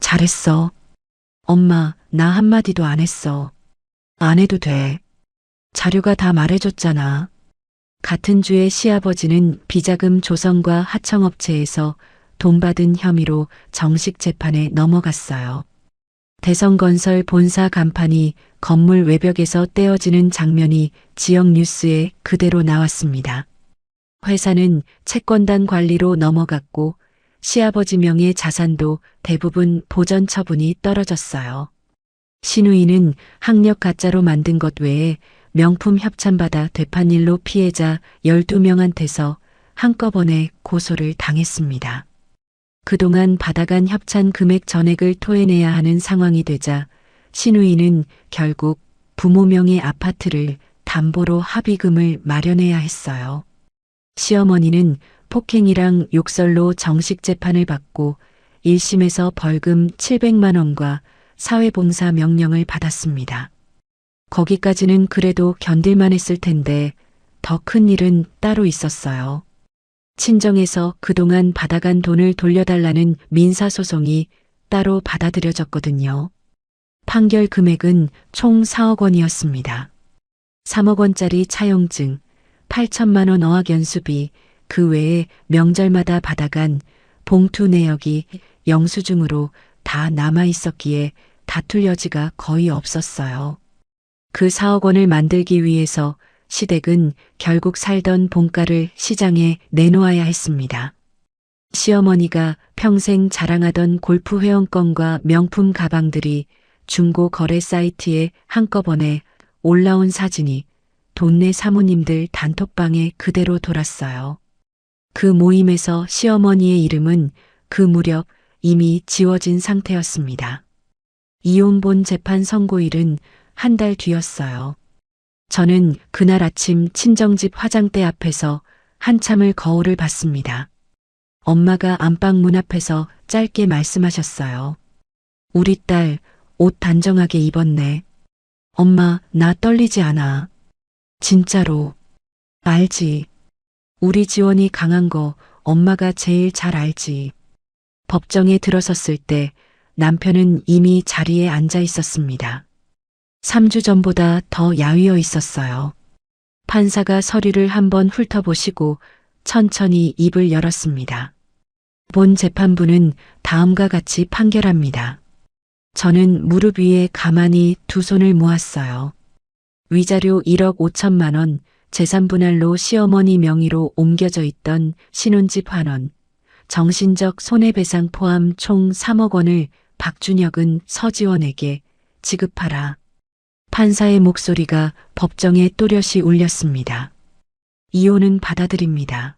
잘했어. 엄마, 나 한마디도 안 했어. 안 해도 돼. 자료가 다 말해줬잖아. 같은 주에 시아버지는 비자금 조성과 하청업체에서 돈 받은 혐의로 정식 재판에 넘어갔어요. 대성건설 본사 간판이 건물 외벽에서 떼어지는 장면이 지역 뉴스에 그대로 나왔습니다. 회사는 채권단 관리로 넘어갔고 시아버지 명의 자산도 대부분 보전 처분이 떨어졌어요. 신우이는 학력 가짜로 만든 것 외에 명품 협찬받아 되판 일로 피해자 12명한테서 한꺼번에 고소를 당했습니다. 그동안 받아간 협찬 금액 전액을 토해내야 하는 상황이 되자 신우이는 결국 부모 명의 아파트를 담보로 합의금을 마련해야 했어요. 시어머니는 폭행이랑 욕설로 정식 재판을 받고 1심에서 벌금 700만 원과 사회봉사 명령을 받았습니다. 거기까지는 그래도 견딜만 했을 텐데 더 큰 일은 따로 있었어요. 친정에서 그동안 받아간 돈을 돌려달라는 민사소송이 따로 받아들여졌거든요. 판결 금액은 총 4억 원이었습니다. 3억 원짜리 차용증, 8천만 원 어학연수비, 그 외에 명절마다 받아간 봉투 내역이 영수증으로 다 남아 있었기에 다툴 여지가 거의 없었어요. 그 4억 원을 만들기 위해서 시댁은 결국 살던 본가를 시장에 내놓아야 했습니다. 시어머니가 평생 자랑하던 골프 회원권과 명품 가방들이 중고 거래 사이트에 한꺼번에 올라온 사진이 동네 사모님들 단톡방에 그대로 돌았어요. 그 모임에서 시어머니의 이름은 그 무렵 이미 지워진 상태였습니다. 이혼본 재판 선고일은 한 달 뒤였어요. 저는 그날 아침 친정집 화장대 앞에서 한참을 거울을 봤습니다. 엄마가 안방 문 앞에서 짧게 말씀하셨어요. 우리 딸 옷 단정하게 입었네. 엄마, 나 떨리지 않아. 진짜로. 알지. 우리 지원이 강한 거 엄마가 제일 잘 알지. 법정에 들어섰을 때 남편은 이미 자리에 앉아 있었습니다. 3주 전보다 더 야위어 있었어요. 판사가 서류를 한번 훑어보시고 천천히 입을 열었습니다. 본 재판부는 다음과 같이 판결합니다. 저는 무릎 위에 가만히 두 손을 모았어요. 위자료 1억 5천만 원, 재산분할로 시어머니 명의로 옮겨져 있던 신혼집 환원, 정신적 손해배상 포함 총 3억 원을 박준혁은 서지원에게 지급하라. 판사의 목소리가 법정에 또렷이 울렸습니다. 이혼은 받아들입니다.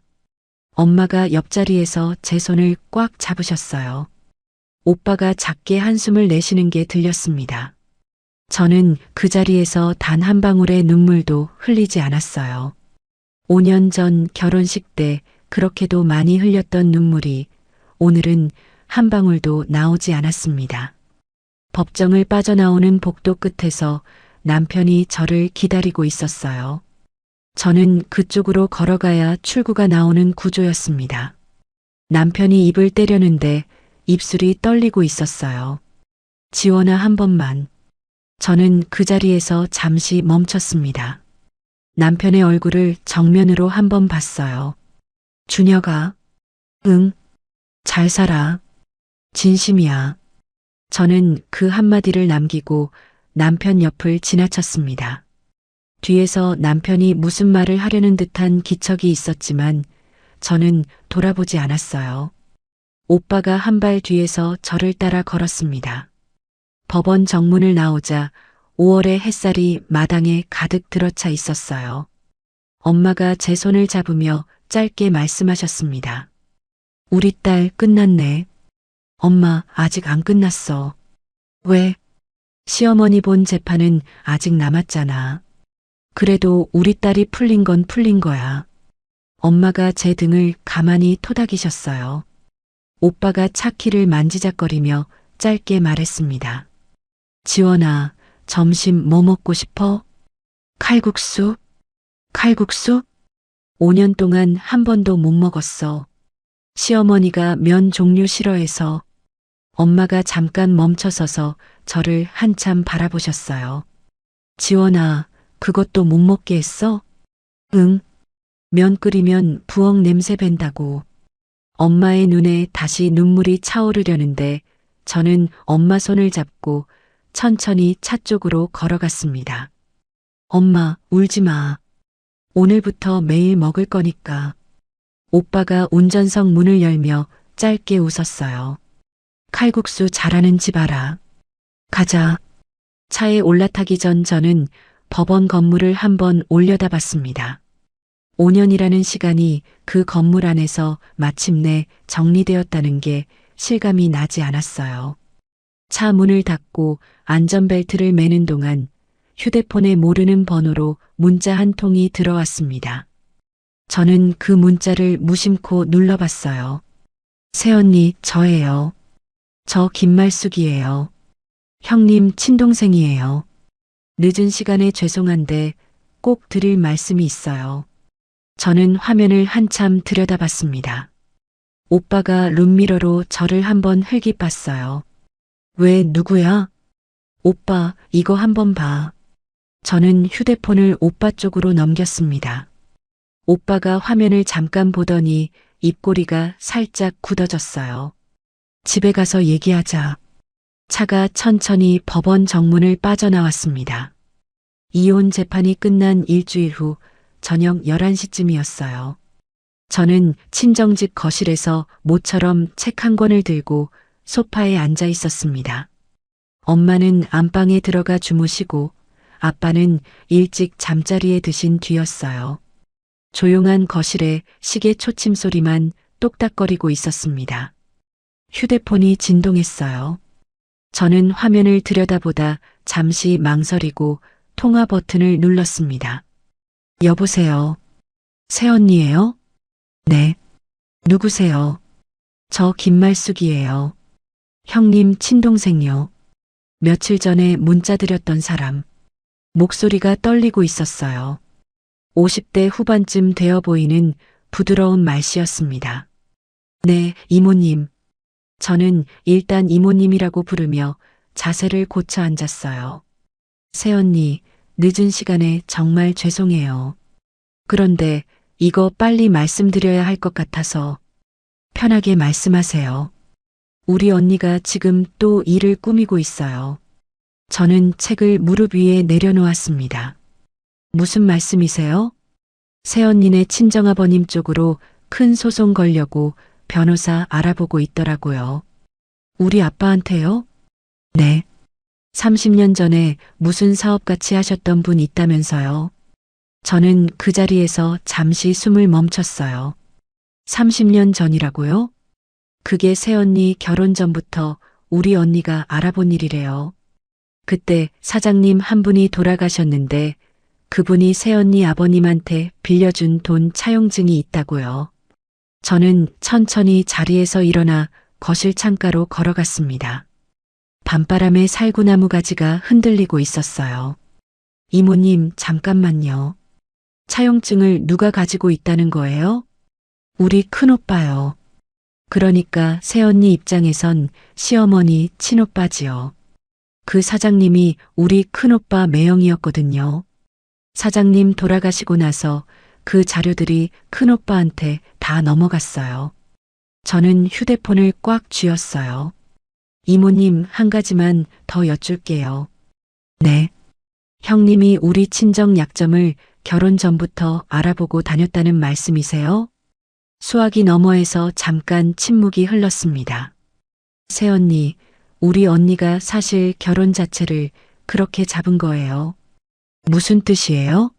엄마가 옆자리에서 제 손을 꽉 잡으셨어요. 오빠가 작게 한숨을 내쉬는 게 들렸습니다. 저는 그 자리에서 단 한 방울의 눈물도 흘리지 않았어요. 5년 전 결혼식 때 그렇게도 많이 흘렸던 눈물이 오늘은 한 방울도 나오지 않았습니다. 법정을 빠져나오는 복도 끝에서 남편이 저를 기다리고 있었어요. 저는 그쪽으로 걸어가야 출구가 나오는 구조였습니다. 남편이 입을 때려는데 입술이 떨리고 있었어요. 지원아, 한 번만. 저는 그 자리에서 잠시 멈췄습니다. 남편의 얼굴을 정면으로 한 번 봤어요. 준혁아, 응, 잘 살아. 진심이야. 저는 그 한마디를 남기고 남편 옆을 지나쳤습니다. 뒤에서 남편이 무슨 말을 하려는 듯한 기척이 있었지만 저는 돌아보지 않았어요. 오빠가 한 발 뒤에서 저를 따라 걸었습니다. 법원 정문을 나오자 5월의 햇살이 마당에 가득 들어차 있었어요. 엄마가 제 손을 잡으며 짧게 말씀하셨습니다. 우리 딸 끝났네. 엄마, 아직 안 끝났어. 왜? 시어머니 본 재판은 아직 남았잖아. 그래도 우리 딸이 풀린 건 풀린 거야. 엄마가 제 등을 가만히 토닥이셨어요. 오빠가 차 키를 만지작거리며 짧게 말했습니다. 지원아, 점심 뭐 먹고 싶어? 칼국수? 칼국수? 5년 동안 한 번도 못 먹었어. 시어머니가 면 종류 싫어해서. 엄마가 잠깐 멈춰서서 저를 한참 바라보셨어요. 지원아, 그것도 못 먹게 했어? 응. 면 끓이면 부엌 냄새 밴다고. 엄마의 눈에 다시 눈물이 차오르려는데 저는 엄마 손을 잡고 천천히 차 쪽으로 걸어갔습니다. 엄마, 울지 마. 오늘부터 매일 먹을 거니까. 오빠가 운전석 문을 열며 짧게 웃었어요. 칼국수 잘하는 집 알아. 가자. 차에 올라타기 전 저는 법원 건물을 한번 올려다봤습니다. 5년이라는 시간이 그 건물 안에서 마침내 정리되었다는 게 실감이 나지 않았어요. 차 문을 닫고 안전벨트를 매는 동안 휴대폰에 모르는 번호로 문자 한 통이 들어왔습니다. 저는 그 문자를 무심코 눌러봤어요. 새언니, 저예요. 저 김말숙이에요. 형님 친동생이에요. 늦은 시간에 죄송한데 꼭 드릴 말씀이 있어요. 저는 화면을 한참 들여다봤습니다. 오빠가 룸미러로 저를 한번 흘깃봤어요. 왜, 누구야? 오빠, 이거 한번 봐. 저는 휴대폰을 오빠 쪽으로 넘겼습니다. 오빠가 화면을 잠깐 보더니 입꼬리가 살짝 굳어졌어요. 집에 가서 얘기하자. 차가 천천히 법원 정문을 빠져나왔습니다. 이혼 재판이 끝난 일주일 후 저녁 11시쯤이었어요. 저는 친정집 거실에서 모처럼 책 한 권을 들고 소파에 앉아 있었습니다. 엄마는 안방에 들어가 주무시고 아빠는 일찍 잠자리에 드신 뒤였어요. 조용한 거실에 시계 초침 소리만 똑딱거리고 있었습니다. 휴대폰이 진동했어요. 저는 화면을 들여다보다 잠시 망설이고 통화 버튼을 눌렀습니다. 여보세요. 새언니예요? 네. 누구세요? 저 김말숙이에요. 형님 친동생요. 며칠 전에 문자 드렸던 사람. 목소리가 떨리고 있었어요. 50대 후반쯤 되어 보이는 부드러운 말씨였습니다. 네, 이모님. 저는 일단 이모님이라고 부르며 자세를 고쳐 앉았어요. 새언니, 늦은 시간에 정말 죄송해요. 그런데 이거 빨리 말씀드려야 할 것 같아서. 편하게 말씀하세요. 우리 언니가 지금 또 일을 꾸미고 있어요. 저는 책을 무릎 위에 내려놓았습니다. 무슨 말씀이세요? 새언니네 친정아버님 쪽으로 큰 소송 걸려고 변호사 알아보고 있더라고요. 우리 아빠한테요? 네. 30년 전에 무슨 사업 같이 하셨던 분 있다면서요. 저는 그 자리에서 잠시 숨을 멈췄어요. 30년 전이라고요? 그게 새언니 결혼 전부터 우리 언니가 알아본 일이래요. 그때 사장님 한 분이 돌아가셨는데 그분이 새언니 아버님한테 빌려준 돈 차용증이 있다고요. 저는 천천히 자리에서 일어나 거실 창가로 걸어갔습니다. 밤바람에 살구나무 가지가 흔들리고 있었어요. 이모님, 잠깐만요. 차용증을 누가 가지고 있다는 거예요? 우리 큰오빠요. 그러니까 새언니 입장에선 시어머니 친오빠지요. 그 사장님이 우리 큰오빠 매형이었거든요. 사장님 돌아가시고 나서 그 자료들이 큰오빠한테 다 넘어갔어요. 저는 휴대폰을 꽉 쥐었어요. 이모님, 한 가지만 더 여쭐게요. 네. 형님이 우리 친정 약점을 결혼 전부터 알아보고 다녔다는 말씀이세요? 수화기 너머에서 잠깐 침묵이 흘렀습니다. 새언니, 우리 언니가 사실 결혼 자체를 그렇게 잡은 거예요. 무슨 뜻이에요?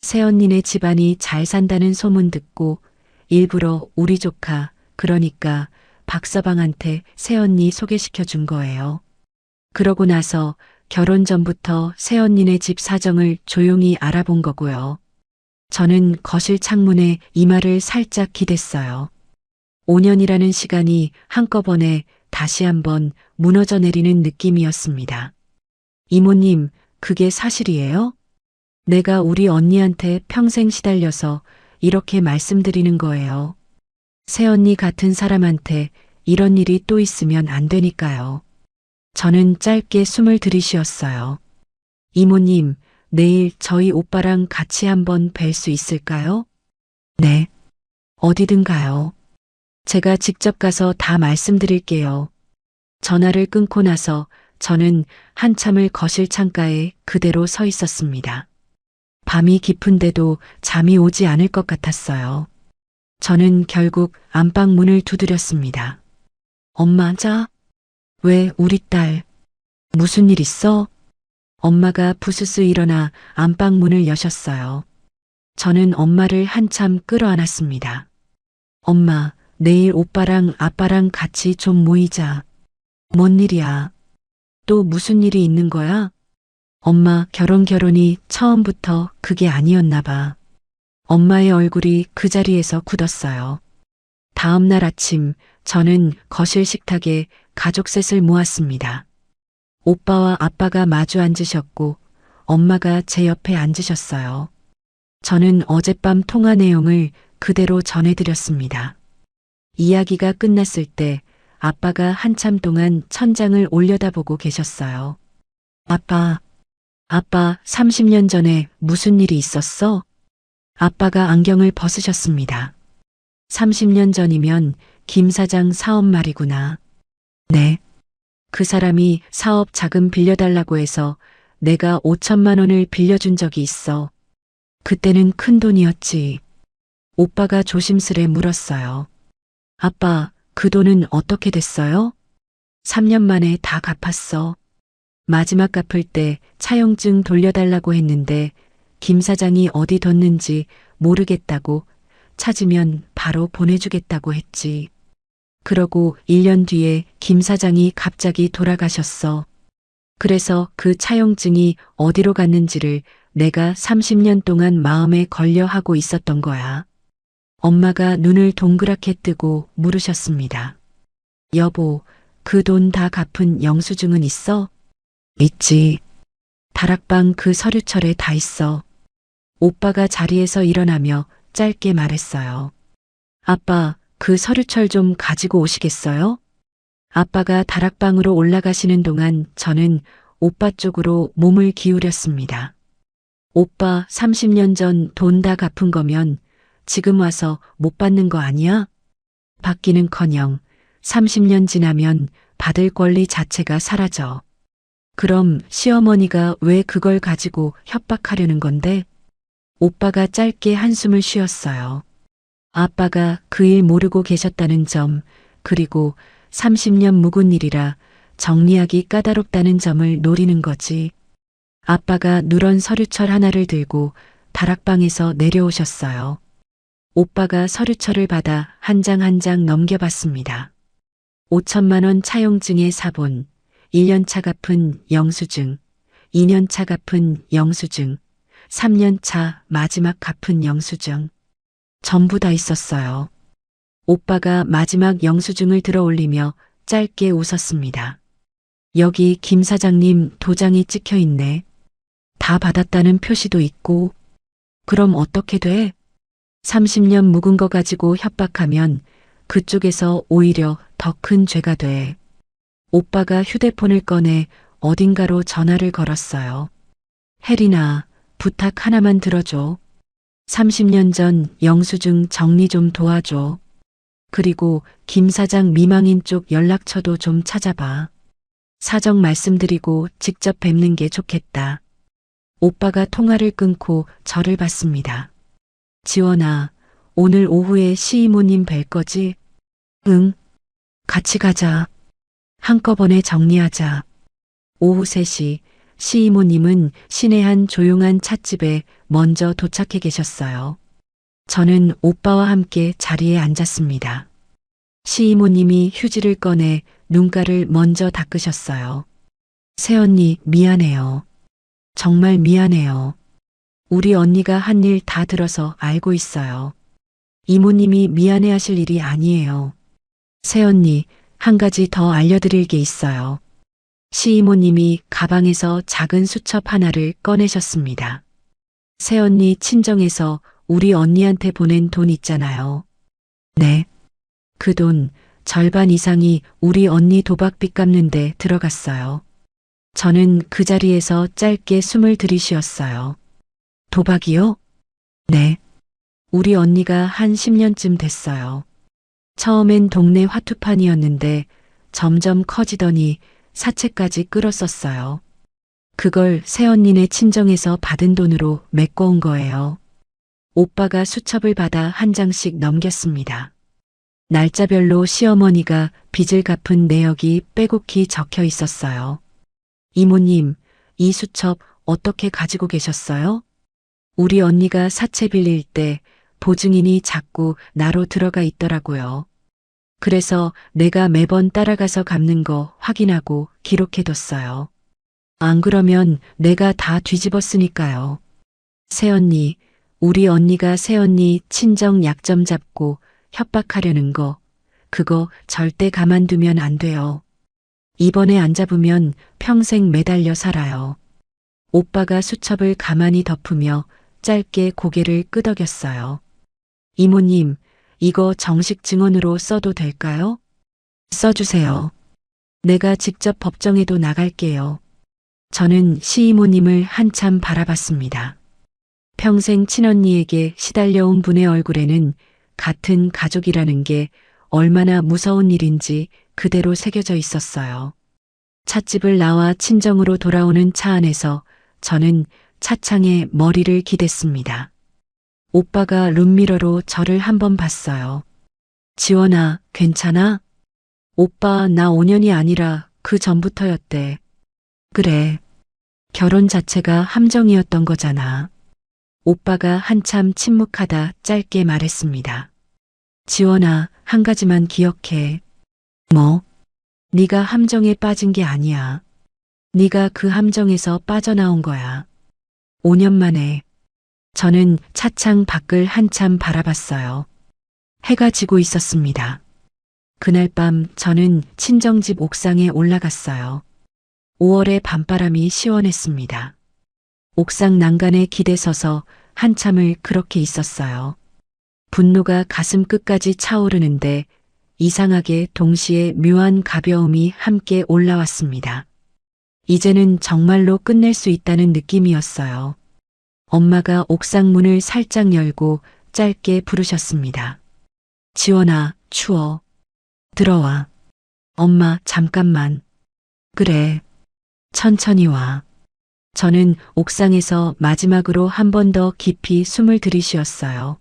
새언니네 집안이 잘 산다는 소문 듣고 일부러 우리 조카, 그러니까 박서방한테 새언니 소개시켜 준 거예요. 그러고 나서 결혼 전부터 새언니네 집 사정을 조용히 알아본 거고요. 저는 거실 창문에 이마를 살짝 기댔어요. 5년이라는 시간이 한꺼번에 다시 한번 무너져 내리는 느낌이었습니다. 이모님, 그게 사실이에요? 내가 우리 언니한테 평생 시달려서 이렇게 말씀드리는 거예요. 새언니 같은 사람한테 이런 일이 또 있으면 안 되니까요. 저는 짧게 숨을 들이쉬었어요. 이모님, 내일 저희 오빠랑 같이 한번 뵐 수 있을까요? 네. 어디든 가요. 제가 직접 가서 다 말씀드릴게요. 전화를 끊고 나서 저는 한참을 거실 창가에 그대로 서 있었습니다. 밤이 깊은데도 잠이 오지 않을 것 같았어요. 저는 결국 안방 문을 두드렸습니다. 엄마, 자. 왜 우리 딸? 무슨 일 있어? 엄마가 부스스 일어나 안방 문을 여셨어요. 저는 엄마를 한참 끌어안았습니다. 엄마, 내일 오빠랑 아빠랑 같이 좀 모이자. 뭔 일이야? 또 무슨 일이 있는 거야? 엄마, 결혼이 처음부터 그게 아니었나 봐. 엄마의 얼굴이 그 자리에서 굳었어요. 다음 날 아침 저는 거실 식탁에 가족 셋을 모았습니다. 오빠와 아빠가 마주 앉으셨고 엄마가 제 옆에 앉으셨어요. 저는 어젯밤 통화 내용을 그대로 전해드렸습니다. 이야기가 끝났을 때 아빠가 한참 동안 천장을 올려다보고 계셨어요. 아빠 30년 전에 무슨 일이 있었어? 아빠가 안경을 벗으셨습니다. 30년 전이면 김 사장 사업 말이구나. 네. 그 사람이 사업 자금 빌려달라고 해서 내가 5천만 원을 빌려준 적이 있어. 그때는 큰 돈이었지. 오빠가 조심스레 물었어요. 아빠, 그 돈은 어떻게 됐어요? 3년 만에 다 갚았어. 마지막 갚을 때 차용증 돌려달라고 했는데 김 사장이 어디 뒀는지 모르겠다고 찾으면 바로 보내주겠다고 했지. 그러고 1년 뒤에 김 사장이 갑자기 돌아가셨어. 그래서 그 차용증이 어디로 갔는지를 내가 30년 동안 마음에 걸려 하고 있었던 거야. 엄마가 눈을 동그랗게 뜨고 물으셨습니다. 여보, 그 돈 다 갚은 영수증은 있어? 있지. 다락방 그 서류철에 다 있어. 오빠가 자리에서 일어나며 짧게 말했어요. 아빠, 그 서류철 좀 가지고 오시겠어요? 아빠가 다락방으로 올라가시는 동안 저는 오빠 쪽으로 몸을 기울였습니다. 오빠 30년 전 돈 다 갚은 거면 지금 와서 못 받는 거 아니야? 받기는커녕 30년 지나면 받을 권리 자체가 사라져. 그럼 시어머니가 왜 그걸 가지고 협박하려는 건데? 오빠가 짧게 한숨을 쉬었어요. 아빠가 그 일 모르고 계셨다는 점, 그리고 30년 묵은 일이라 정리하기 까다롭다는 점을 노리는 거지. 아빠가 누런 서류철 하나를 들고 다락방에서 내려오셨어요. 오빠가 서류철을 받아 한 장 한 장 넘겨봤습니다. 5천만 원 차용증의 사본, 1년차 갚은 영수증, 2년차 갚은 영수증, 3년차 마지막 갚은 영수증. 전부 다 있었어요. 오빠가 마지막 영수증을 들어 올리며 짧게 웃었습니다. 여기 김 사장님 도장이 찍혀 있네. 다 받았다는 표시도 있고. 그럼 어떻게 돼? 30년 묵은 거 가지고 협박하면 그쪽에서 오히려 더 큰 죄가 돼. 오빠가 휴대폰을 꺼내 어딘가로 전화를 걸었어요. 혜린아, 부탁 하나만 들어줘. 30년 전 영수증 정리 좀 도와줘. 그리고 김 사장 미망인 쪽 연락처도 좀 찾아봐. 사정 말씀드리고 직접 뵙는 게 좋겠다. 오빠가 통화를 끊고 저를 봤습니다. 지원아, 오늘 오후에 시이모님 뵐 거지? 응. 같이 가자. 한꺼번에 정리하자. 오후 3시 시이모님은 시내 한 조용한 찻집에 먼저 도착해 계셨어요. 저는 오빠와 함께 자리에 앉았습니다. 시이모님이 휴지를 꺼내 눈가를 먼저 닦으셨어요. 새언니 미안해요. 정말 미안해요. 우리 언니가 한 일 다 들어서 알고 있어요. 이모님이 미안해하실 일이 아니에요. 새언니, 한 가지 더 알려드릴 게 있어요. 시이모님이 가방에서 작은 수첩 하나를 꺼내셨습니다. 새언니 친정에서 우리 언니한테 보낸 돈 있잖아요. 네. 그 돈 절반 이상이 우리 언니 도박빚 갚는데 들어갔어요. 저는 그 자리에서 짧게 숨을 들이쉬었어요. 도박이요? 네. 우리 언니가 한 10년쯤 됐어요. 처음엔 동네 화투판이었는데 점점 커지더니 사채까지 끌었었어요. 그걸 새언니네 친정에서 받은 돈으로 메꿔온 거예요. 오빠가 수첩을 받아 한 장씩 넘겼습니다. 날짜별로 시어머니가 빚을 갚은 내역이 빼곡히 적혀 있었어요. 이모님, 이 수첩 어떻게 가지고 계셨어요? 우리 언니가 사채 빌릴 때 보증인이 자꾸 나로 들어가 있더라고요. 그래서 내가 매번 따라가서 갚는 거 확인하고 기록해뒀어요. 안 그러면 내가 다 뒤집었으니까요. 새언니, 우리 언니가 새언니 친정 약점 잡고 협박하려는 거, 그거 절대 가만두면 안 돼요. 이번에 안 잡으면 평생 매달려 살아요. 오빠가 수첩을 가만히 덮으며 짧게 고개를 끄덕였어요. 이모님, 이거 정식 증언으로 써도 될까요? 써주세요. 내가 직접 법정에도 나갈게요. 저는 시이모님을 한참 바라봤습니다. 평생 친언니에게 시달려온 분의 얼굴에는 같은 가족이라는 게 얼마나 무서운 일인지 그대로 새겨져 있었어요. 찻집을 나와 친정으로 돌아오는 차 안에서 저는 차창에 머리를 기댔습니다. 오빠가 룸미러로 저를 한번 봤어요. 지원아, 괜찮아? 오빠, 나 5년이 아니라 그 전부터였대. 그래. 결혼 자체가 함정이었던 거잖아. 오빠가 한참 침묵하다 짧게 말했습니다. 지원아, 한 가지만 기억해. 뭐? 네가 함정에 빠진 게 아니야. 네가 그 함정에서 빠져나온 거야. 5년 만에. 저는 차창 밖을 한참 바라봤어요. 해가 지고 있었습니다. 그날 밤 저는 친정집 옥상에 올라갔어요. 5월의 밤바람이 시원했습니다. 옥상 난간에 기대서서 한참을 그렇게 있었어요. 분노가 가슴 끝까지 차오르는데 이상하게 동시에 묘한 가벼움이 함께 올라왔습니다. 이제는 정말로 끝낼 수 있다는 느낌이었어요. 엄마가 옥상 문을 살짝 열고 짧게 부르셨습니다. 지원아, 추워. 들어와. 엄마, 잠깐만. 그래. 천천히 와. 저는 옥상에서 마지막으로 한 번 더 깊이 숨을 들이쉬었어요.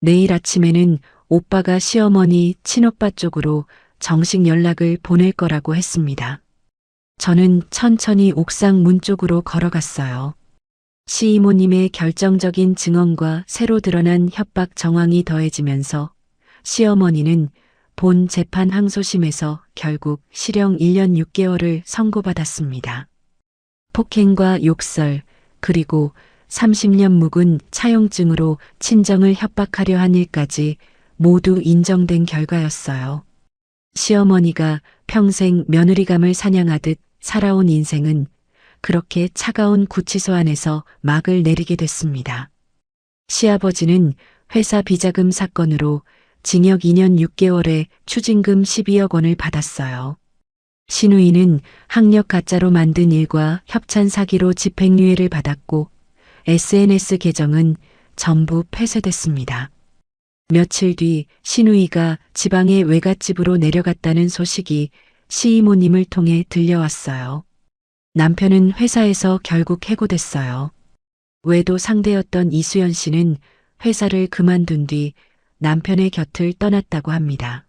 내일 아침에는 오빠가 시어머니 친오빠 쪽으로 정식 연락을 보낼 거라고 했습니다. 저는 천천히 옥상 문 쪽으로 걸어갔어요. 시이모님의 결정적인 증언과 새로 드러난 협박 정황이 더해지면서 시어머니는 본 재판 항소심에서 결국 실형 1년 6개월을 선고받았습니다. 폭행과 욕설, 그리고 30년 묵은 차용증으로 친정을 협박하려 한 일까지 모두 인정된 결과였어요. 시어머니가 평생 며느리감을 사냥하듯 살아온 인생은 그렇게 차가운 구치소 안에서 막을 내리게 됐습니다. 시아버지는 회사 비자금 사건으로 징역 2년 6개월에 추징금 12억 원을 받았어요. 시누이는 학력 가짜로 만든 일과 협찬 사기로 집행유예를 받았고 SNS 계정은 전부 폐쇄됐습니다. 며칠 뒤 시누이가 지방의 외갓집으로 내려갔다는 소식이 시이모님을 통해 들려왔어요. 남편은 회사에서 결국 해고됐어요. 외도 상대였던 이수연 씨는 회사를 그만둔 뒤 남편의 곁을 떠났다고 합니다.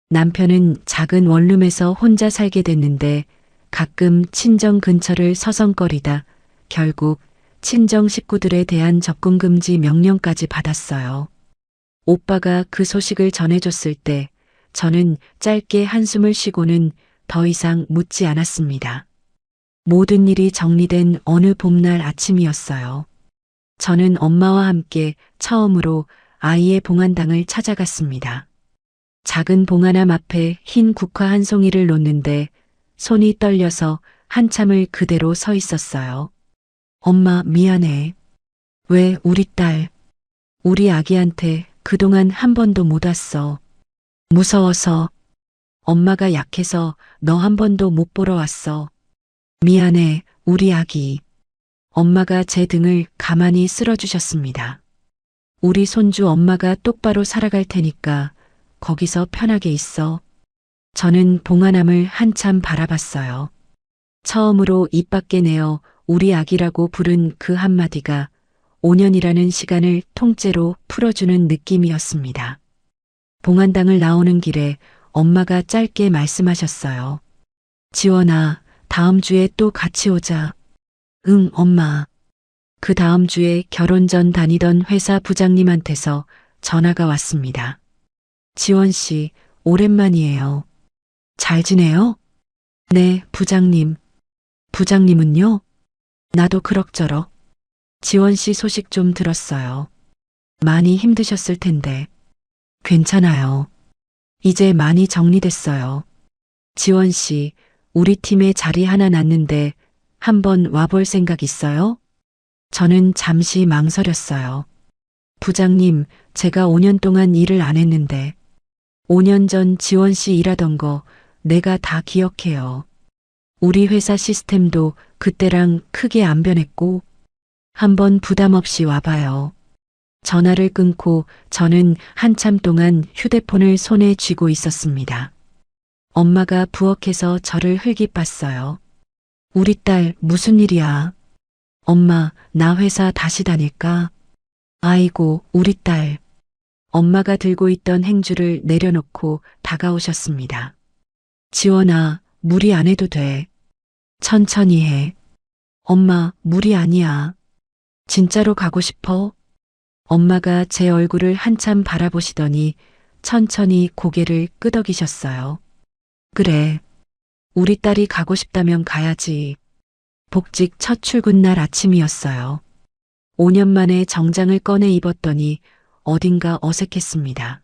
남편은 작은 원룸에서 혼자 살게 됐는데 가끔 친정 근처를 서성거리다 결국 친정 식구들에 대한 접근 금지 명령까지 받았어요. 오빠가 그 소식을 전해줬을 때 저는 짧게 한숨을 쉬고는 더 이상 묻지 않았습니다. 모든 일이 정리된 어느 봄날 아침이었어요. 저는 엄마와 함께 처음으로 아이의 봉안당을 찾아갔습니다. 작은 봉안함 앞에 흰 국화 한 송이를 놓는데 손이 떨려서 한참을 그대로 서 있었어요. 엄마 미안해. 왜 우리 딸, 우리 아기한테 그동안 한 번도 못 왔어. 무서워서. 엄마가 약해서 너 한 번도 못 보러 왔어. 미안해, 우리 아기. 엄마가 제 등을 가만히 쓸어주셨습니다. 우리 손주 엄마가 똑바로 살아갈 테니까 거기서 편하게 있어. 저는 봉안함을 한참 바라봤어요. 처음으로 입 밖에 내어 우리 아기라고 부른 그 한마디가 5년이라는 시간을 통째로 풀어주는 느낌이었습니다. 봉안당을 나오는 길에 엄마가 짧게 말씀하셨어요. 지원아, 다음 주에 또 같이 오자. 응, 엄마. 그 다음 주에 결혼 전 다니던 회사 부장님한테서 전화가 왔습니다. 지원 씨, 오랜만이에요. 잘 지내요? 네, 부장님. 부장님은요? 나도 그럭저럭. 지원 씨 소식 좀 들었어요. 많이 힘드셨을 텐데. 괜찮아요. 이제 많이 정리됐어요. 지원 씨, 우리 팀에 자리 하나 났는데 한번 와볼 생각 있어요? 저는 잠시 망설였어요. 부장님, 제가 5년 동안 일을 안 했는데 5년 전 지원 씨 일하던 거 내가 다 기억해요. 우리 회사 시스템도 그때랑 크게 안 변했고 한번 부담 없이 와봐요. 전화를 끊고 저는 한참 동안 휴대폰을 손에 쥐고 있었습니다. 엄마가 부엌에서 저를 흘깃봤어요. 우리 딸 무슨 일이야? 엄마, 나 회사 다시 다닐까? 아이고, 우리 딸. 엄마가 들고 있던 행주를 내려놓고 다가오셨습니다. 지원아, 무리 안 해도 돼. 천천히 해. 엄마, 무리 아니야. 진짜로 가고 싶어? 엄마가 제 얼굴을 한참 바라보시더니 천천히 고개를 끄덕이셨어요. 그래. 우리 딸이 가고 싶다면 가야지. 복직 첫 출근 날 아침이었어요. 5년 만에 정장을 꺼내 입었더니 어딘가 어색했습니다.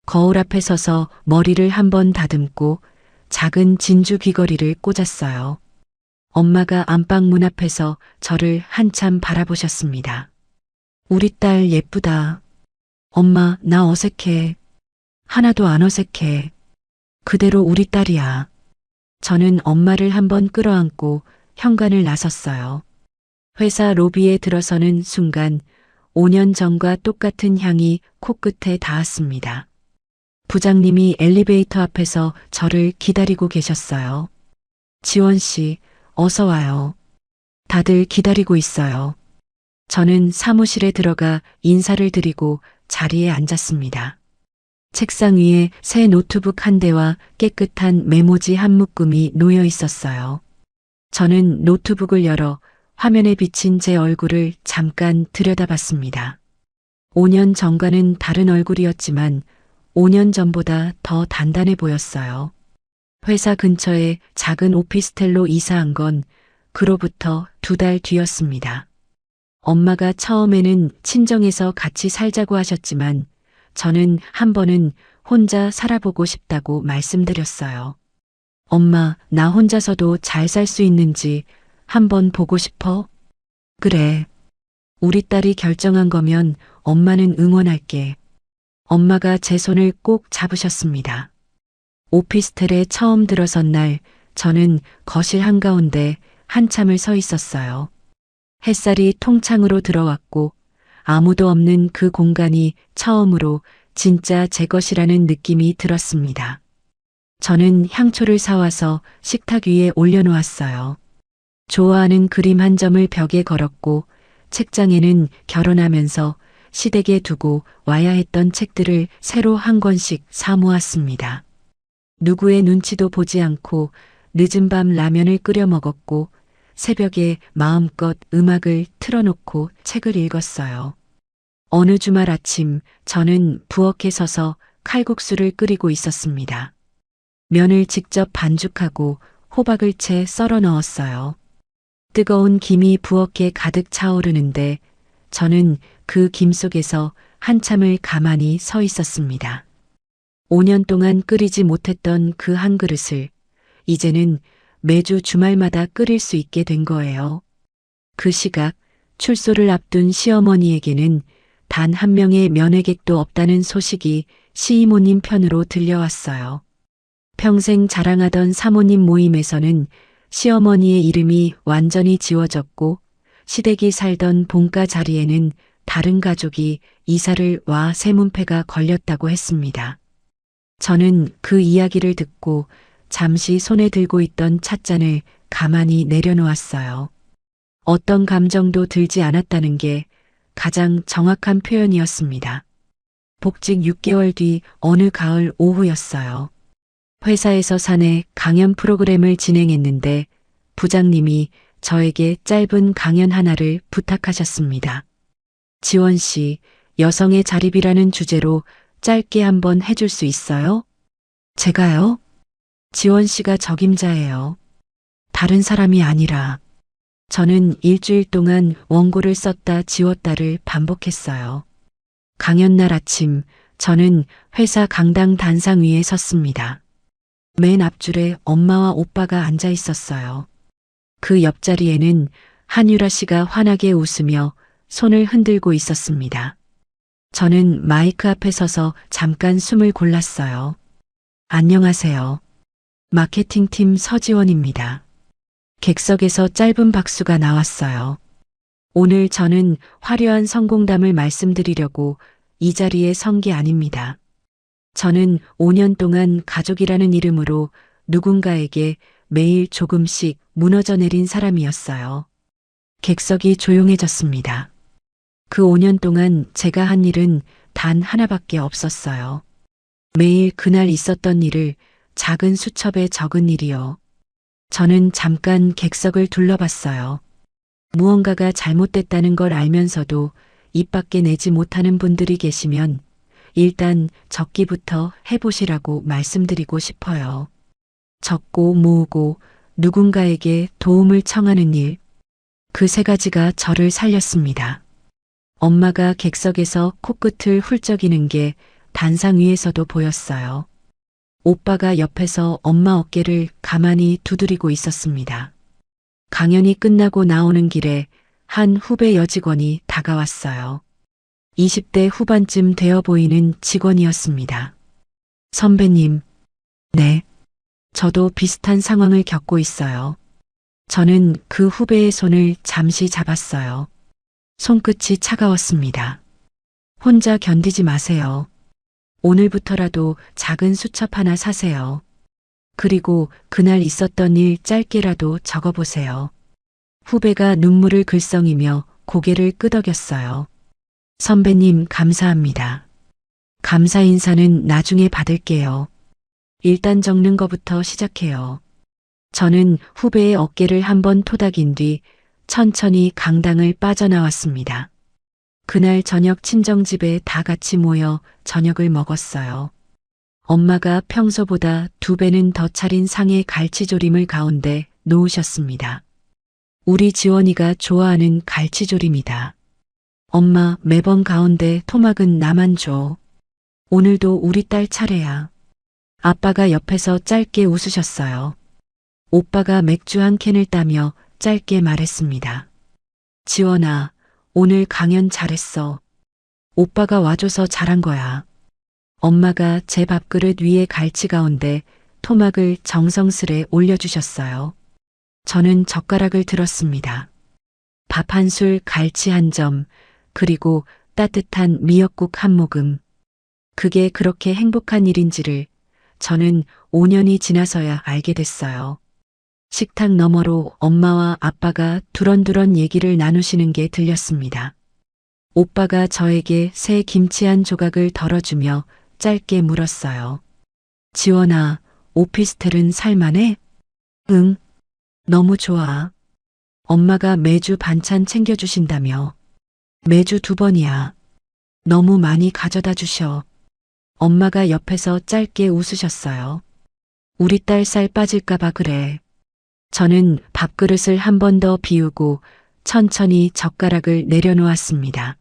거울 앞에 서서 머리를 한번 다듬고 작은 진주 귀걸이를 꽂았어요. 엄마가 안방 문 앞에서 저를 한참 바라보셨습니다. 우리 딸 예쁘다. 엄마, 나 어색해. 하나도 안 어색해. 그대로 우리 딸이야. 저는 엄마를 한번 끌어안고 현관을 나섰어요. 회사 로비에 들어서는 순간 5년 전과 똑같은 향이 코끝에 닿았습니다. 부장님이 엘리베이터 앞에서 저를 기다리고 계셨어요. 지원 씨, 어서 와요. 다들 기다리고 있어요. 저는 사무실에 들어가 인사를 드리고 자리에 앉았습니다. 책상 위에 새 노트북 한 대와 깨끗한 메모지 한 묶음이 놓여 있었어요. 저는 노트북을 열어 화면에 비친 제 얼굴을 잠깐 들여다봤습니다. 5년 전과는 다른 얼굴이었지만 5년 전보다 더 단단해 보였어요. 회사 근처에 작은 오피스텔로 이사한 건 그로부터 2달 뒤였습니다. 엄마가 처음에는 친정에서 같이 살자고 하셨지만 저는 한 번은 혼자 살아보고 싶다고 말씀드렸어요. 엄마, 나 혼자서도 잘 살 수 있는지 한번 보고 싶어? 그래. 우리 딸이 결정한 거면 엄마는 응원할게. 엄마가 제 손을 꼭 잡으셨습니다. 오피스텔에 처음 들어선 날 저는 거실 한가운데 한참을 서 있었어요. 햇살이 통창으로 들어왔고 아무도 없는 그 공간이 처음으로 진짜 제 것이라는 느낌이 들었습니다. 저는 향초를 사와서 식탁 위에 올려놓았어요. 좋아하는 그림 한 점을 벽에 걸었고 책장에는 결혼하면서 시댁에 두고 와야 했던 책들을 새로 한 권씩 사 모았습니다. 누구의 눈치도 보지 않고 늦은 밤 라면을 끓여 먹었고 새벽에 마음껏 음악을 틀어놓고 책을 읽었어요. 어느 주말 아침 저는 부엌에 서서 칼국수를 끓이고 있었습니다. 면을 직접 반죽하고 호박을 채 썰어 넣었어요. 뜨거운 김이 부엌에 가득 차오르는데 저는 그 김 속에서 한참을 가만히 서 있었습니다. 5년 동안 끓이지 못했던 그 한 그릇을 이제는 매주 주말마다 끓일 수 있게 된 거예요. 그 시각 출소를 앞둔 시어머니에게는 단 한 명의 면회객도 없다는 소식이 시이모님 편으로 들려왔어요. 평생 자랑하던 사모님 모임에서는 시어머니의 이름이 완전히 지워졌고 시댁이 살던 본가 자리에는 다른 가족이 이사를 와 세문패가 걸렸다고 했습니다. 저는 그 이야기를 듣고 잠시 손에 들고 있던 찻잔을 가만히 내려놓았어요. 어떤 감정도 들지 않았다는 게 가장 정확한 표현이었습니다. 복직 6개월 뒤 어느 가을 오후였어요. 회사에서 사내 강연 프로그램을 진행했는데 부장님이 저에게 짧은 강연 하나를 부탁하셨습니다. 지원 씨, 여성의 자립이라는 주제로 짧게 한번 해줄 수 있어요? 제가요? 지원 씨가 적임자예요. 다른 사람이 아니라. 저는 일주일 동안 원고를 썼다 지웠다를 반복했어요. 강연날 아침, 저는 회사 강당 단상 위에 섰습니다. 맨 앞줄에 엄마와 오빠가 앉아 있었어요. 그 옆자리에는 한유라 씨가 환하게 웃으며 손을 흔들고 있었습니다. 저는 마이크 앞에 서서 잠깐 숨을 골랐어요. 안녕하세요. 마케팅팀 서지원입니다. 객석에서 짧은 박수가 나왔어요. 오늘 저는 화려한 성공담을 말씀드리려고 이 자리에 선 게 아닙니다. 저는 5년 동안 가족이라는 이름으로 누군가에게 매일 조금씩 무너져 내린 사람이었어요. 객석이 조용해졌습니다. 그 5년 동안 제가 한 일은 단 하나밖에 없었어요. 매일 그날 있었던 일을 작은 수첩에 적은 일이요. 저는 잠깐 객석을 둘러봤어요. 무언가가 잘못됐다는 걸 알면서도 입 밖에 내지 못하는 분들이 계시면 일단 적기부터 해보시라고 말씀드리고 싶어요. 적고 모으고 누군가에게 도움을 청하는 일, 그 3가지가 저를 살렸습니다. 엄마가 객석에서 코끝을 훌쩍이는 게 단상 위에서도 보였어요. 오빠가 옆에서 엄마 어깨를 가만히 두드리고 있었습니다. 강연이 끝나고 나오는 길에 한 후배 여직원이 다가왔어요. 20대 후반쯤 되어 보이는 직원이었습니다. 선배님, 네. 저도 비슷한 상황을 겪고 있어요. 저는 그 후배의 손을 잠시 잡았어요. 손끝이 차가웠습니다. 혼자 견디지 마세요. 오늘부터라도 작은 수첩 하나 사세요. 그리고 그날 있었던 일 짧게라도 적어보세요. 후배가 눈물을 글썽이며 고개를 끄덕였어요. 선배님 감사합니다. 감사 인사는 나중에 받을게요. 일단 적는 거부터 시작해요. 저는 후배의 어깨를 한번 토닥인 뒤 천천히 강당을 빠져나왔습니다. 그날 저녁 친정집에 다 같이 모여 저녁을 먹었어요. 엄마가 평소보다 2배는 더 차린 상의 갈치조림을 가운데 놓으셨습니다. 우리 지원이가 좋아하는 갈치조림이다. 엄마, 매번 가운데 토막은 나만 줘. 오늘도 우리 딸 차례야. 아빠가 옆에서 짧게 웃으셨어요. 오빠가 맥주 한 캔을 따며 짧게 말했습니다. 지원아, 오늘 강연 잘했어. 오빠가 와줘서 잘한 거야. 엄마가 제 밥그릇 위에 갈치 가운데 토막을 정성스레 올려주셨어요. 저는 젓가락을 들었습니다. 밥 한 술, 갈치 한 점, 그리고 따뜻한 미역국 한 모금. 그게 그렇게 행복한 일인지를 저는 5년이 지나서야 알게 됐어요. 식탁 너머로 엄마와 아빠가 두런두런 얘기를 나누시는 게 들렸습니다. 오빠가 저에게 새 김치 한 조각을 덜어주며 짧게 물었어요. 지원아, 오피스텔은 살만해? 응, 너무 좋아. 엄마가 매주 반찬 챙겨주신다며. 매주 2번이야. 너무 많이 가져다 주셔. 엄마가 옆에서 짧게 웃으셨어요. 우리 딸 살 빠질까봐 그래. 저는 밥그릇을 한 번 더 비우고 천천히 젓가락을 내려놓았습니다.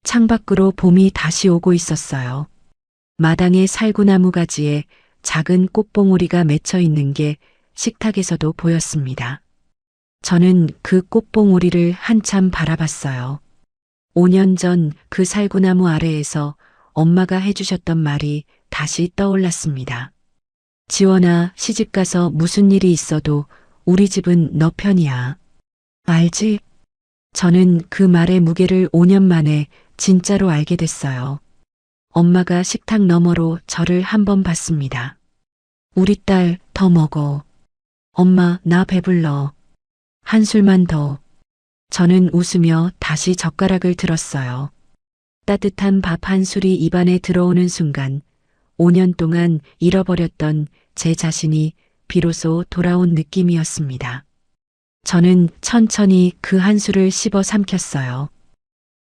창밖으로 봄이 다시 오고 있었어요. 마당의 살구나무 가지에 작은 꽃봉오리가 맺혀 있는 게 식탁에서도 보였습니다. 저는 그 꽃봉오리를 한참 바라봤어요. 5년 전 그 살구나무 아래에서 엄마가 해주셨던 말이 다시 떠올랐습니다. 지원아, 시집가서 무슨 일이 있어도 우리 집은 너 편이야. 알지? 저는 그 말의 무게를 5년 만에 진짜로 알게 됐어요. 엄마가 식탁 너머로 저를 한번 봤습니다. 우리 딸 더 먹어. 엄마, 나 배불러. 한 술만 더. 저는 웃으며 다시 젓가락을 들었어요. 따뜻한 밥 한 술이 입안에 들어오는 순간 5년 동안 잃어버렸던 제 자신이 비로소 돌아온 느낌이었습니다. 저는 천천히 그 한 술을 씹어 삼켰어요.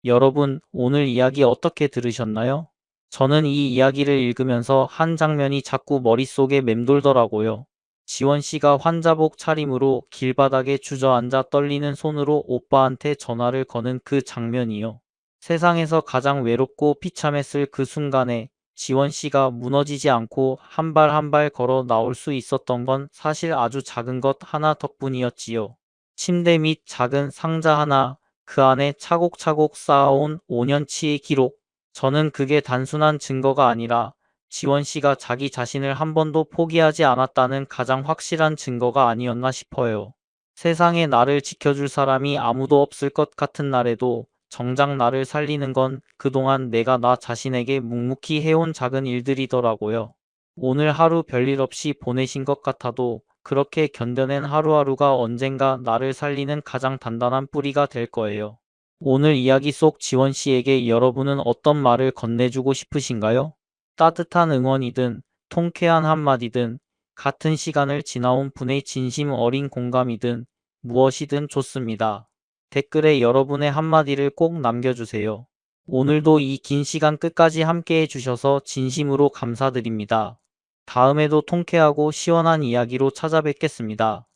여러분, 오늘 이야기 어떻게 들으셨나요? 저는 이 이야기를 읽으면서 한 장면이 자꾸 머릿속에 맴돌더라고요. 지원 씨가 환자복 차림으로 길바닥에 주저앉아 떨리는 손으로 오빠한테 전화를 거는 그 장면이요. 세상에서 가장 외롭고 비참했을 그 순간에 지원 씨가 무너지지 않고 한 발 한 발 걸어 나올 수 있었던 건 사실 아주 작은 것 하나 덕분이었지요. 침대 및 작은 상자 하나, 그 안에 차곡차곡 쌓아온 5년치의 기록. 저는 그게 단순한 증거가 아니라 지원 씨가 자기 자신을 한 번도 포기하지 않았다는 가장 확실한 증거가 아니었나 싶어요. 세상에 나를 지켜줄 사람이 아무도 없을 것 같은 날에도 정작 나를 살리는 건 그동안 내가 나 자신에게 묵묵히 해온 작은 일들이더라고요. 오늘 하루 별일 없이 보내신 것 같아도 그렇게 견뎌낸 하루하루가 언젠가 나를 살리는 가장 단단한 뿌리가 될 거예요. 오늘 이야기 속 지원 씨에게 여러분은 어떤 말을 건네주고 싶으신가요? 따뜻한 응원이든 통쾌한 한마디든 같은 시간을 지나온 분의 진심 어린 공감이든 무엇이든 좋습니다. 댓글에 여러분의 한마디를 꼭 남겨주세요. 오늘도 이 긴 시간 끝까지 함께 해주셔서 진심으로 감사드립니다. 다음에도 통쾌하고 시원한 이야기로 찾아뵙겠습니다.